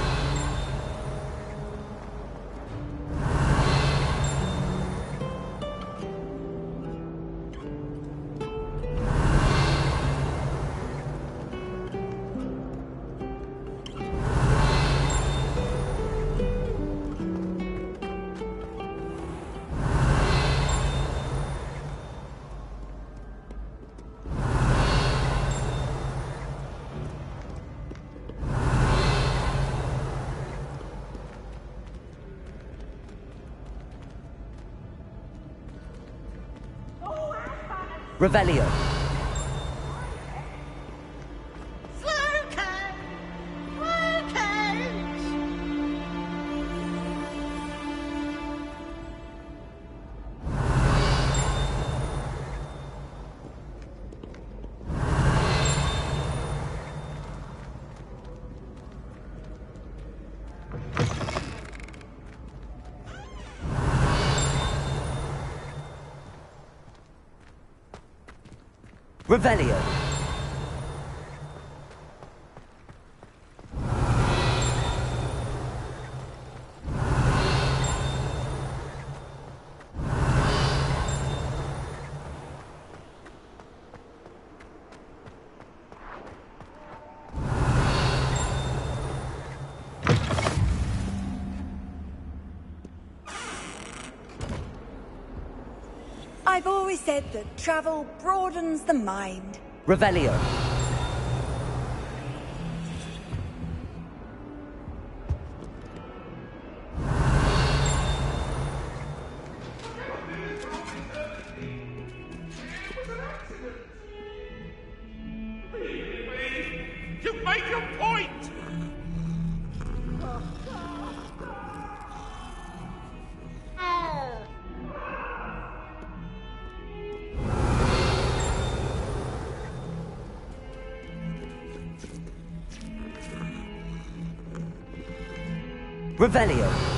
Revelio. Revelio. I've always said that travel broadens the mind. Revelio. You've made your point! Revelio.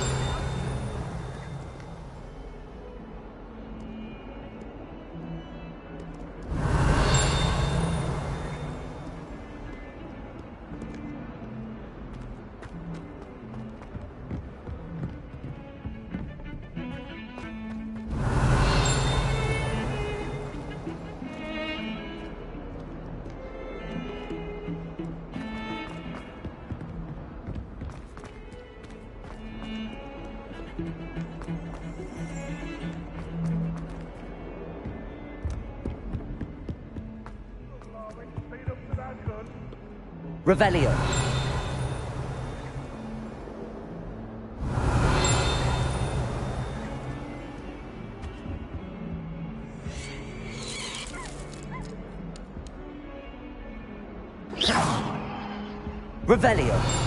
Revelio. Revelio.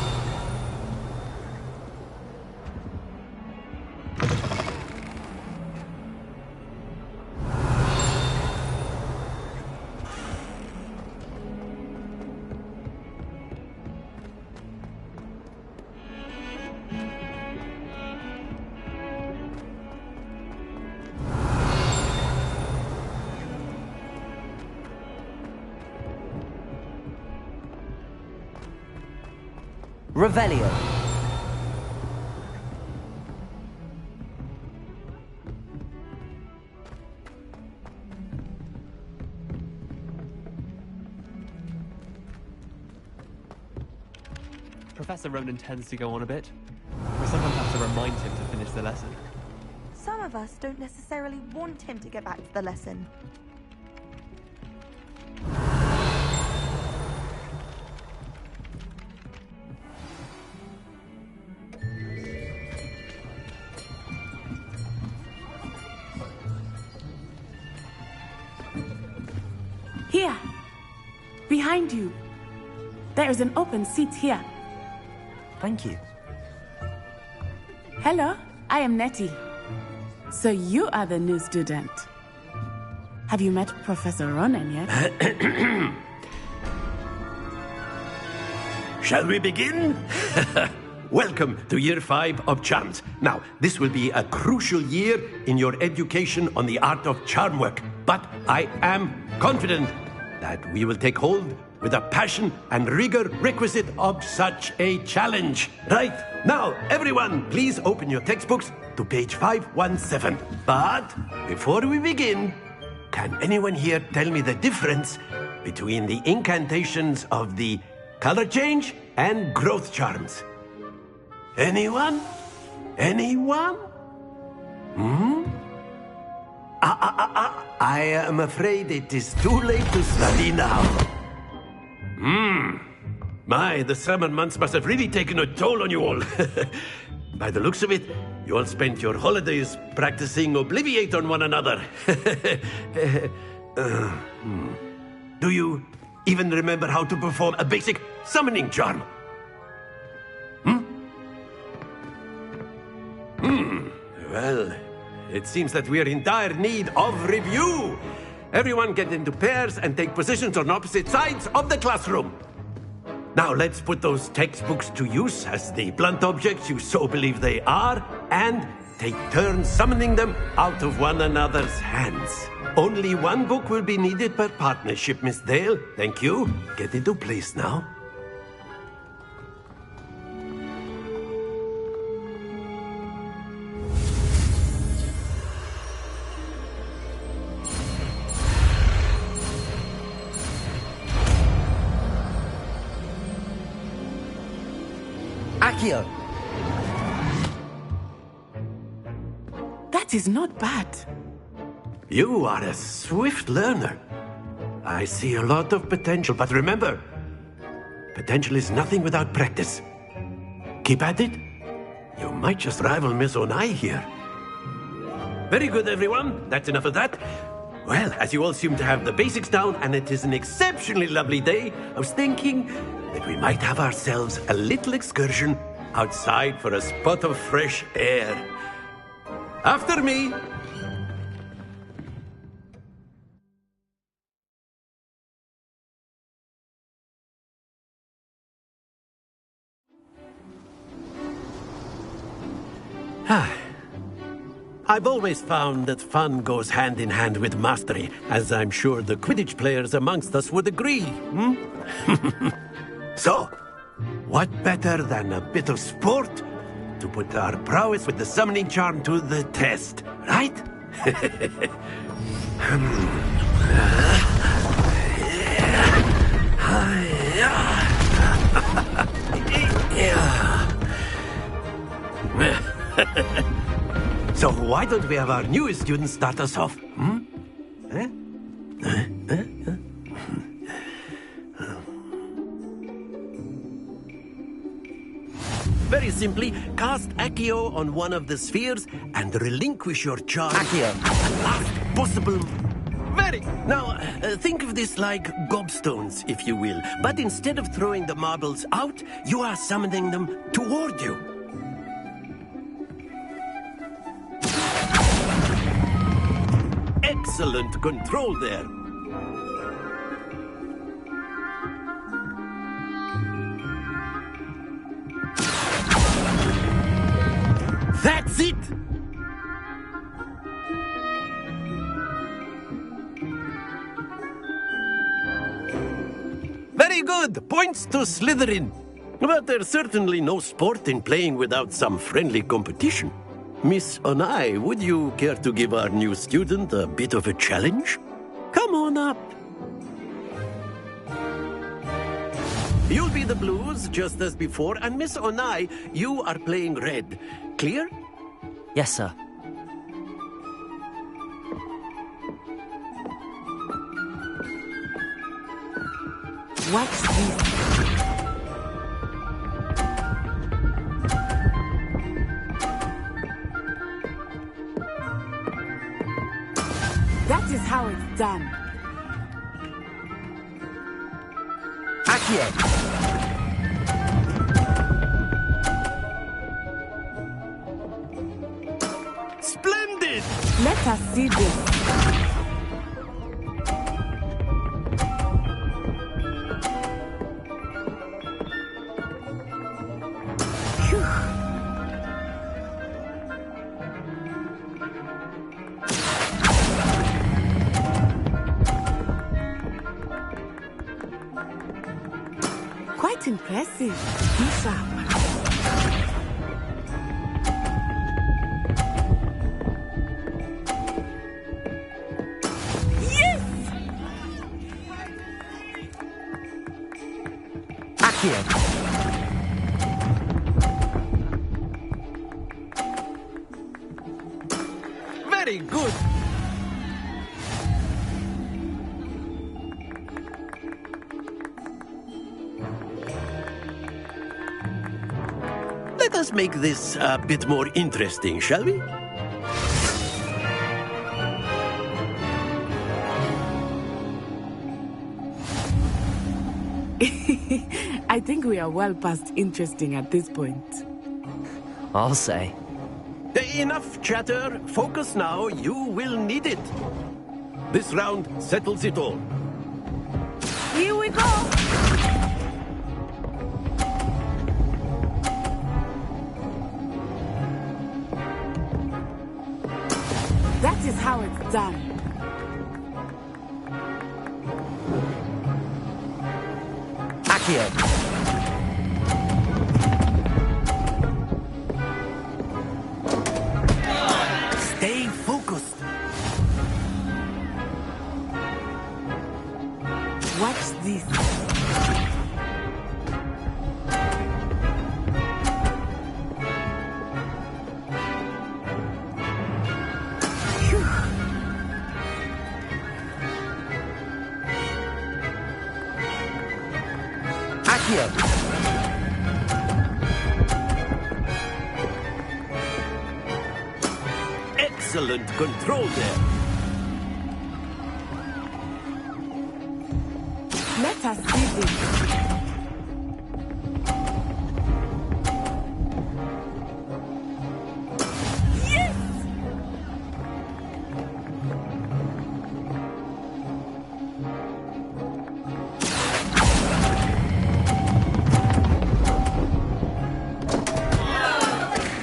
Revelio. Professor Ronan tends to go on a bit. We sometimes have to remind him to finish the lesson. Some of us don't necessarily want him to get back to the lesson. Here. Behind you. There is an open seat here. Thank you. Hello, I am Nettie. So you are the new student. Have you met Professor Ronan yet? Shall we begin? Welcome to Year 5 of Charms. Now, this will be a crucial year in your education on the art of charm work. But I am confident that we will take hold with the passion and rigor requisite of such a challenge. Right, now, everyone, please open your textbooks to page 517. But before we begin, can anyone here tell me the difference between the incantations of the color change and growth charms? Anyone? Anyone? I am afraid it is too late to study now. My, the summer months must have really taken a toll on you all. By the looks of it, you all spent your holidays practicing Obliviate on one another. Do you even remember how to perform a basic summoning charm? Well, it seems that we are in dire need of review. Everyone get into pairs and take positions on opposite sides of the classroom. Now let's put those textbooks to use as the blunt objects you so believe they are, and take turns summoning them out of one another's hands. Only one book will be needed per partnership, Miss Dale. Thank you. Get into place now. Accio. That is not bad. You are a swift learner. I see a lot of potential, but remember, potential is nothing without practice. Keep at it. You might just rival Miss Onai here. Very good, everyone. That's enough of that. Well, as you all seem to have the basics down, and it is an exceptionally lovely day, I was thinking that we might have ourselves a little excursion outside for a spot of fresh air. After me. I've always found that fun goes hand in hand with mastery, as I'm sure the Quidditch players amongst us would agree. So, what better than a bit of sport to put our prowess with the summoning charm to the test, right? So why don't we have our newest student start us off? Very simply, cast Accio on one of the spheres and relinquish your charge. Accio. At the last possible. Very. Now, think of this like gobstones, if you will. But instead of throwing the marbles out, you are summoning them toward you. Excellent control there. That's it! Very good. Points to Slytherin. But there's certainly no sport in playing without some friendly competition. Miss Onai, would you care to give our new student a bit of a challenge? Come on up. You'll be the blues, just as before, and Miss Onai, you are playing red. Clear? Yes, sir. What's this? That is how it's done. Accio! Splendid! Let us see this. Quite impressive. Be sharp. Yes! Accio! Very good! Let us make this a bit more interesting, shall we? I think we are well past interesting at this point. I'll say. Enough chatter. Focus now. You will need it. This round settles it all. Here we go! That is how it's done. Accio! Stay focused. Watch this. Accio! Excellent control there. Let us see this. Yes!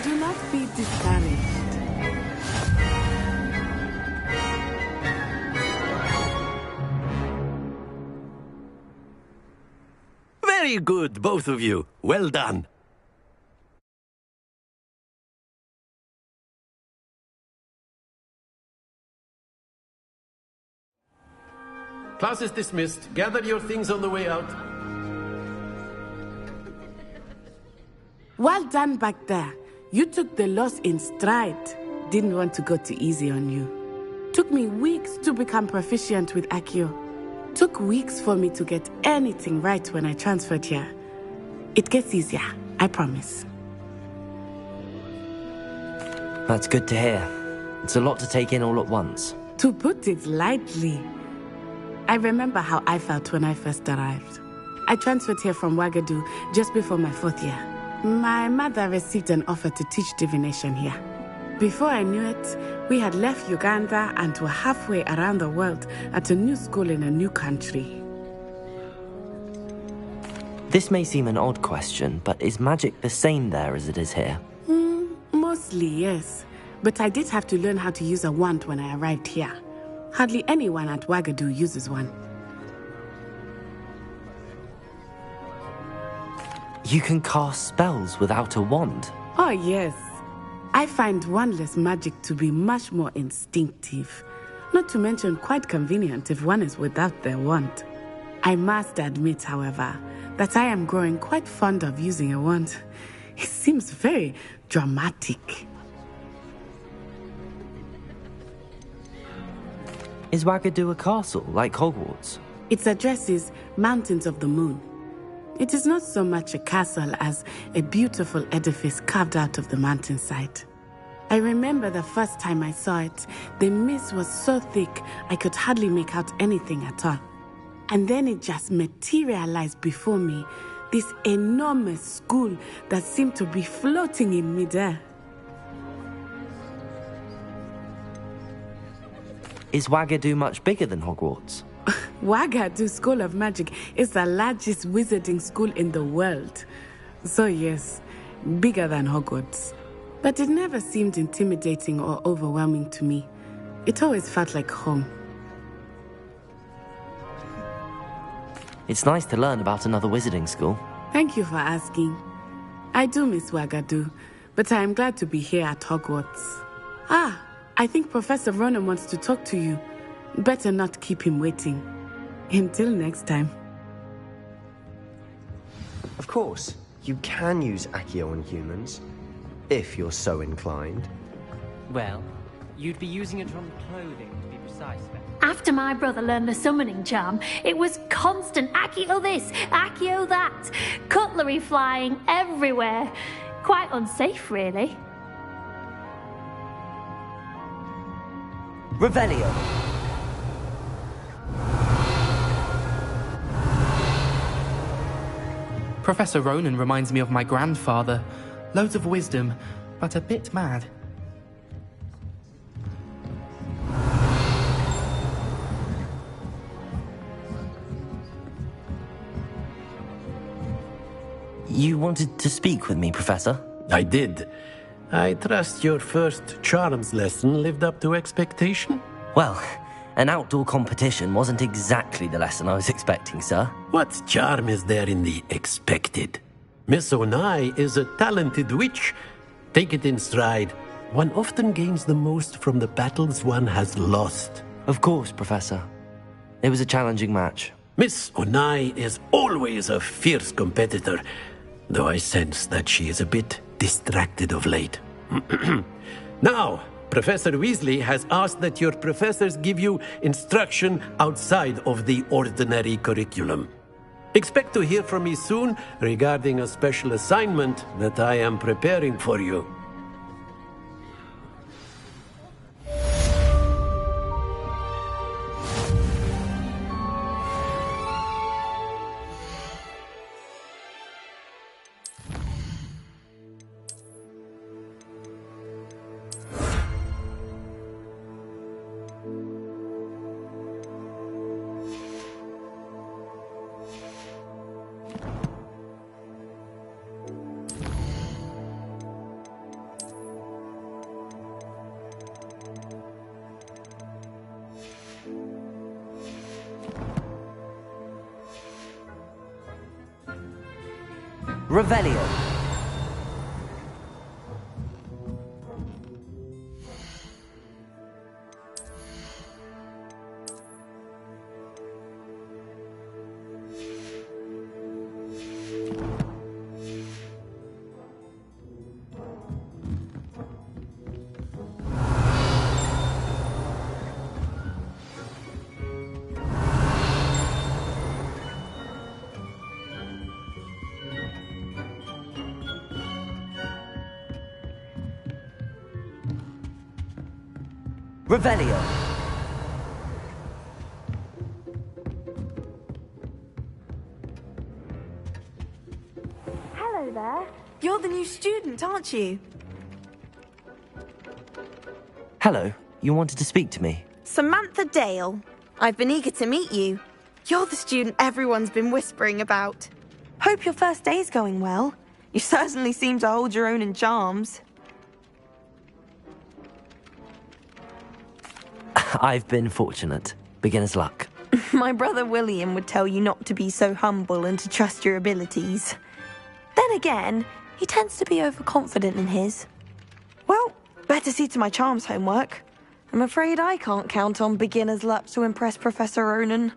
Do not be discouraged. Very good, both of you. Well done. Class is dismissed. Gather your things on the way out. Well done back there. You took the loss in stride. Didn't want to go too easy on you. Took me weeks to become proficient with Accio. Took weeks for me to get anything right when I transferred here. It gets easier, I promise. That's good to hear. It's a lot to take in all at once. To put it lightly, I remember how I felt when I first arrived. I transferred here from Ouagadougou just before my 4th year. My mother received an offer to teach divination here. Before I knew it, we had left Uganda and were halfway around the world at a new school in a new country. This may seem an odd question, but is magic the same there as it is here? Mostly, yes. But I did have to learn how to use a wand when I arrived here. Hardly anyone at Ouagadougou uses one. You can cast spells without a wand? Oh, yes. I find wandless magic to be much more instinctive. Not to mention quite convenient if one is without their wand. I must admit, however, that I am growing quite fond of using a wand. It seems very dramatic. Is Wagadu a castle, like Hogwarts? Its address is Mountains of the Moon. It is not so much a castle as a beautiful edifice carved out of the mountainside. I remember the first time I saw it, the mist was so thick I could hardly make out anything at all. And then it just materialized before me, this enormous school that seemed to be floating in midair. Is Wagadu much bigger than Hogwarts? Wagadu School of Magic is the largest wizarding school in the world. So yes, bigger than Hogwarts. But it never seemed intimidating or overwhelming to me. It always felt like home. It's nice to learn about another wizarding school. Thank you for asking. I do miss Wagadu, but I am glad to be here at Hogwarts. Ah, I think Professor Ronan wants to talk to you. Better not keep him waiting. Until next time. Of course, you can use Accio on humans, if you're so inclined. Well, you'd be using it on clothing, to be precise. After my brother learned the summoning charm, it was constant Accio this, Accio that, cutlery flying everywhere. Quite unsafe, really. Revelio. Professor Ronan reminds me of my grandfather. Loads of wisdom, but a bit mad. You wanted to speak with me, Professor? I did. I trust your first charms lesson lived up to expectation? Well, an outdoor competition wasn't exactly the lesson I was expecting, sir. What charm is there in the expected? Miss Onai is a talented witch. Take it in stride. One often gains the most from the battles one has lost. Of course, Professor. It was a challenging match. Miss Onai is always a fierce competitor, though I sense that she is a bit distracted of late. Now, Professor Weasley has asked that your professors give you instruction outside of the ordinary curriculum. Expect to hear from me soon regarding a special assignment that I am preparing for you. Revelio. Revelio. Hello there. You're the new student, aren't you? Hello. You wanted to speak to me? Samantha Dale. I've been eager to meet you. You're the student everyone's been whispering about. Hope your first day's going well. You certainly seem to hold your own in charms. I've been fortunate. Beginner's luck. My brother William would tell you not to be so humble and to trust your abilities. Then Then again, he tends to be overconfident in his. Well, better see to my charms homework. I'm afraid I can't count on beginner's luck to impress Professor Ronan.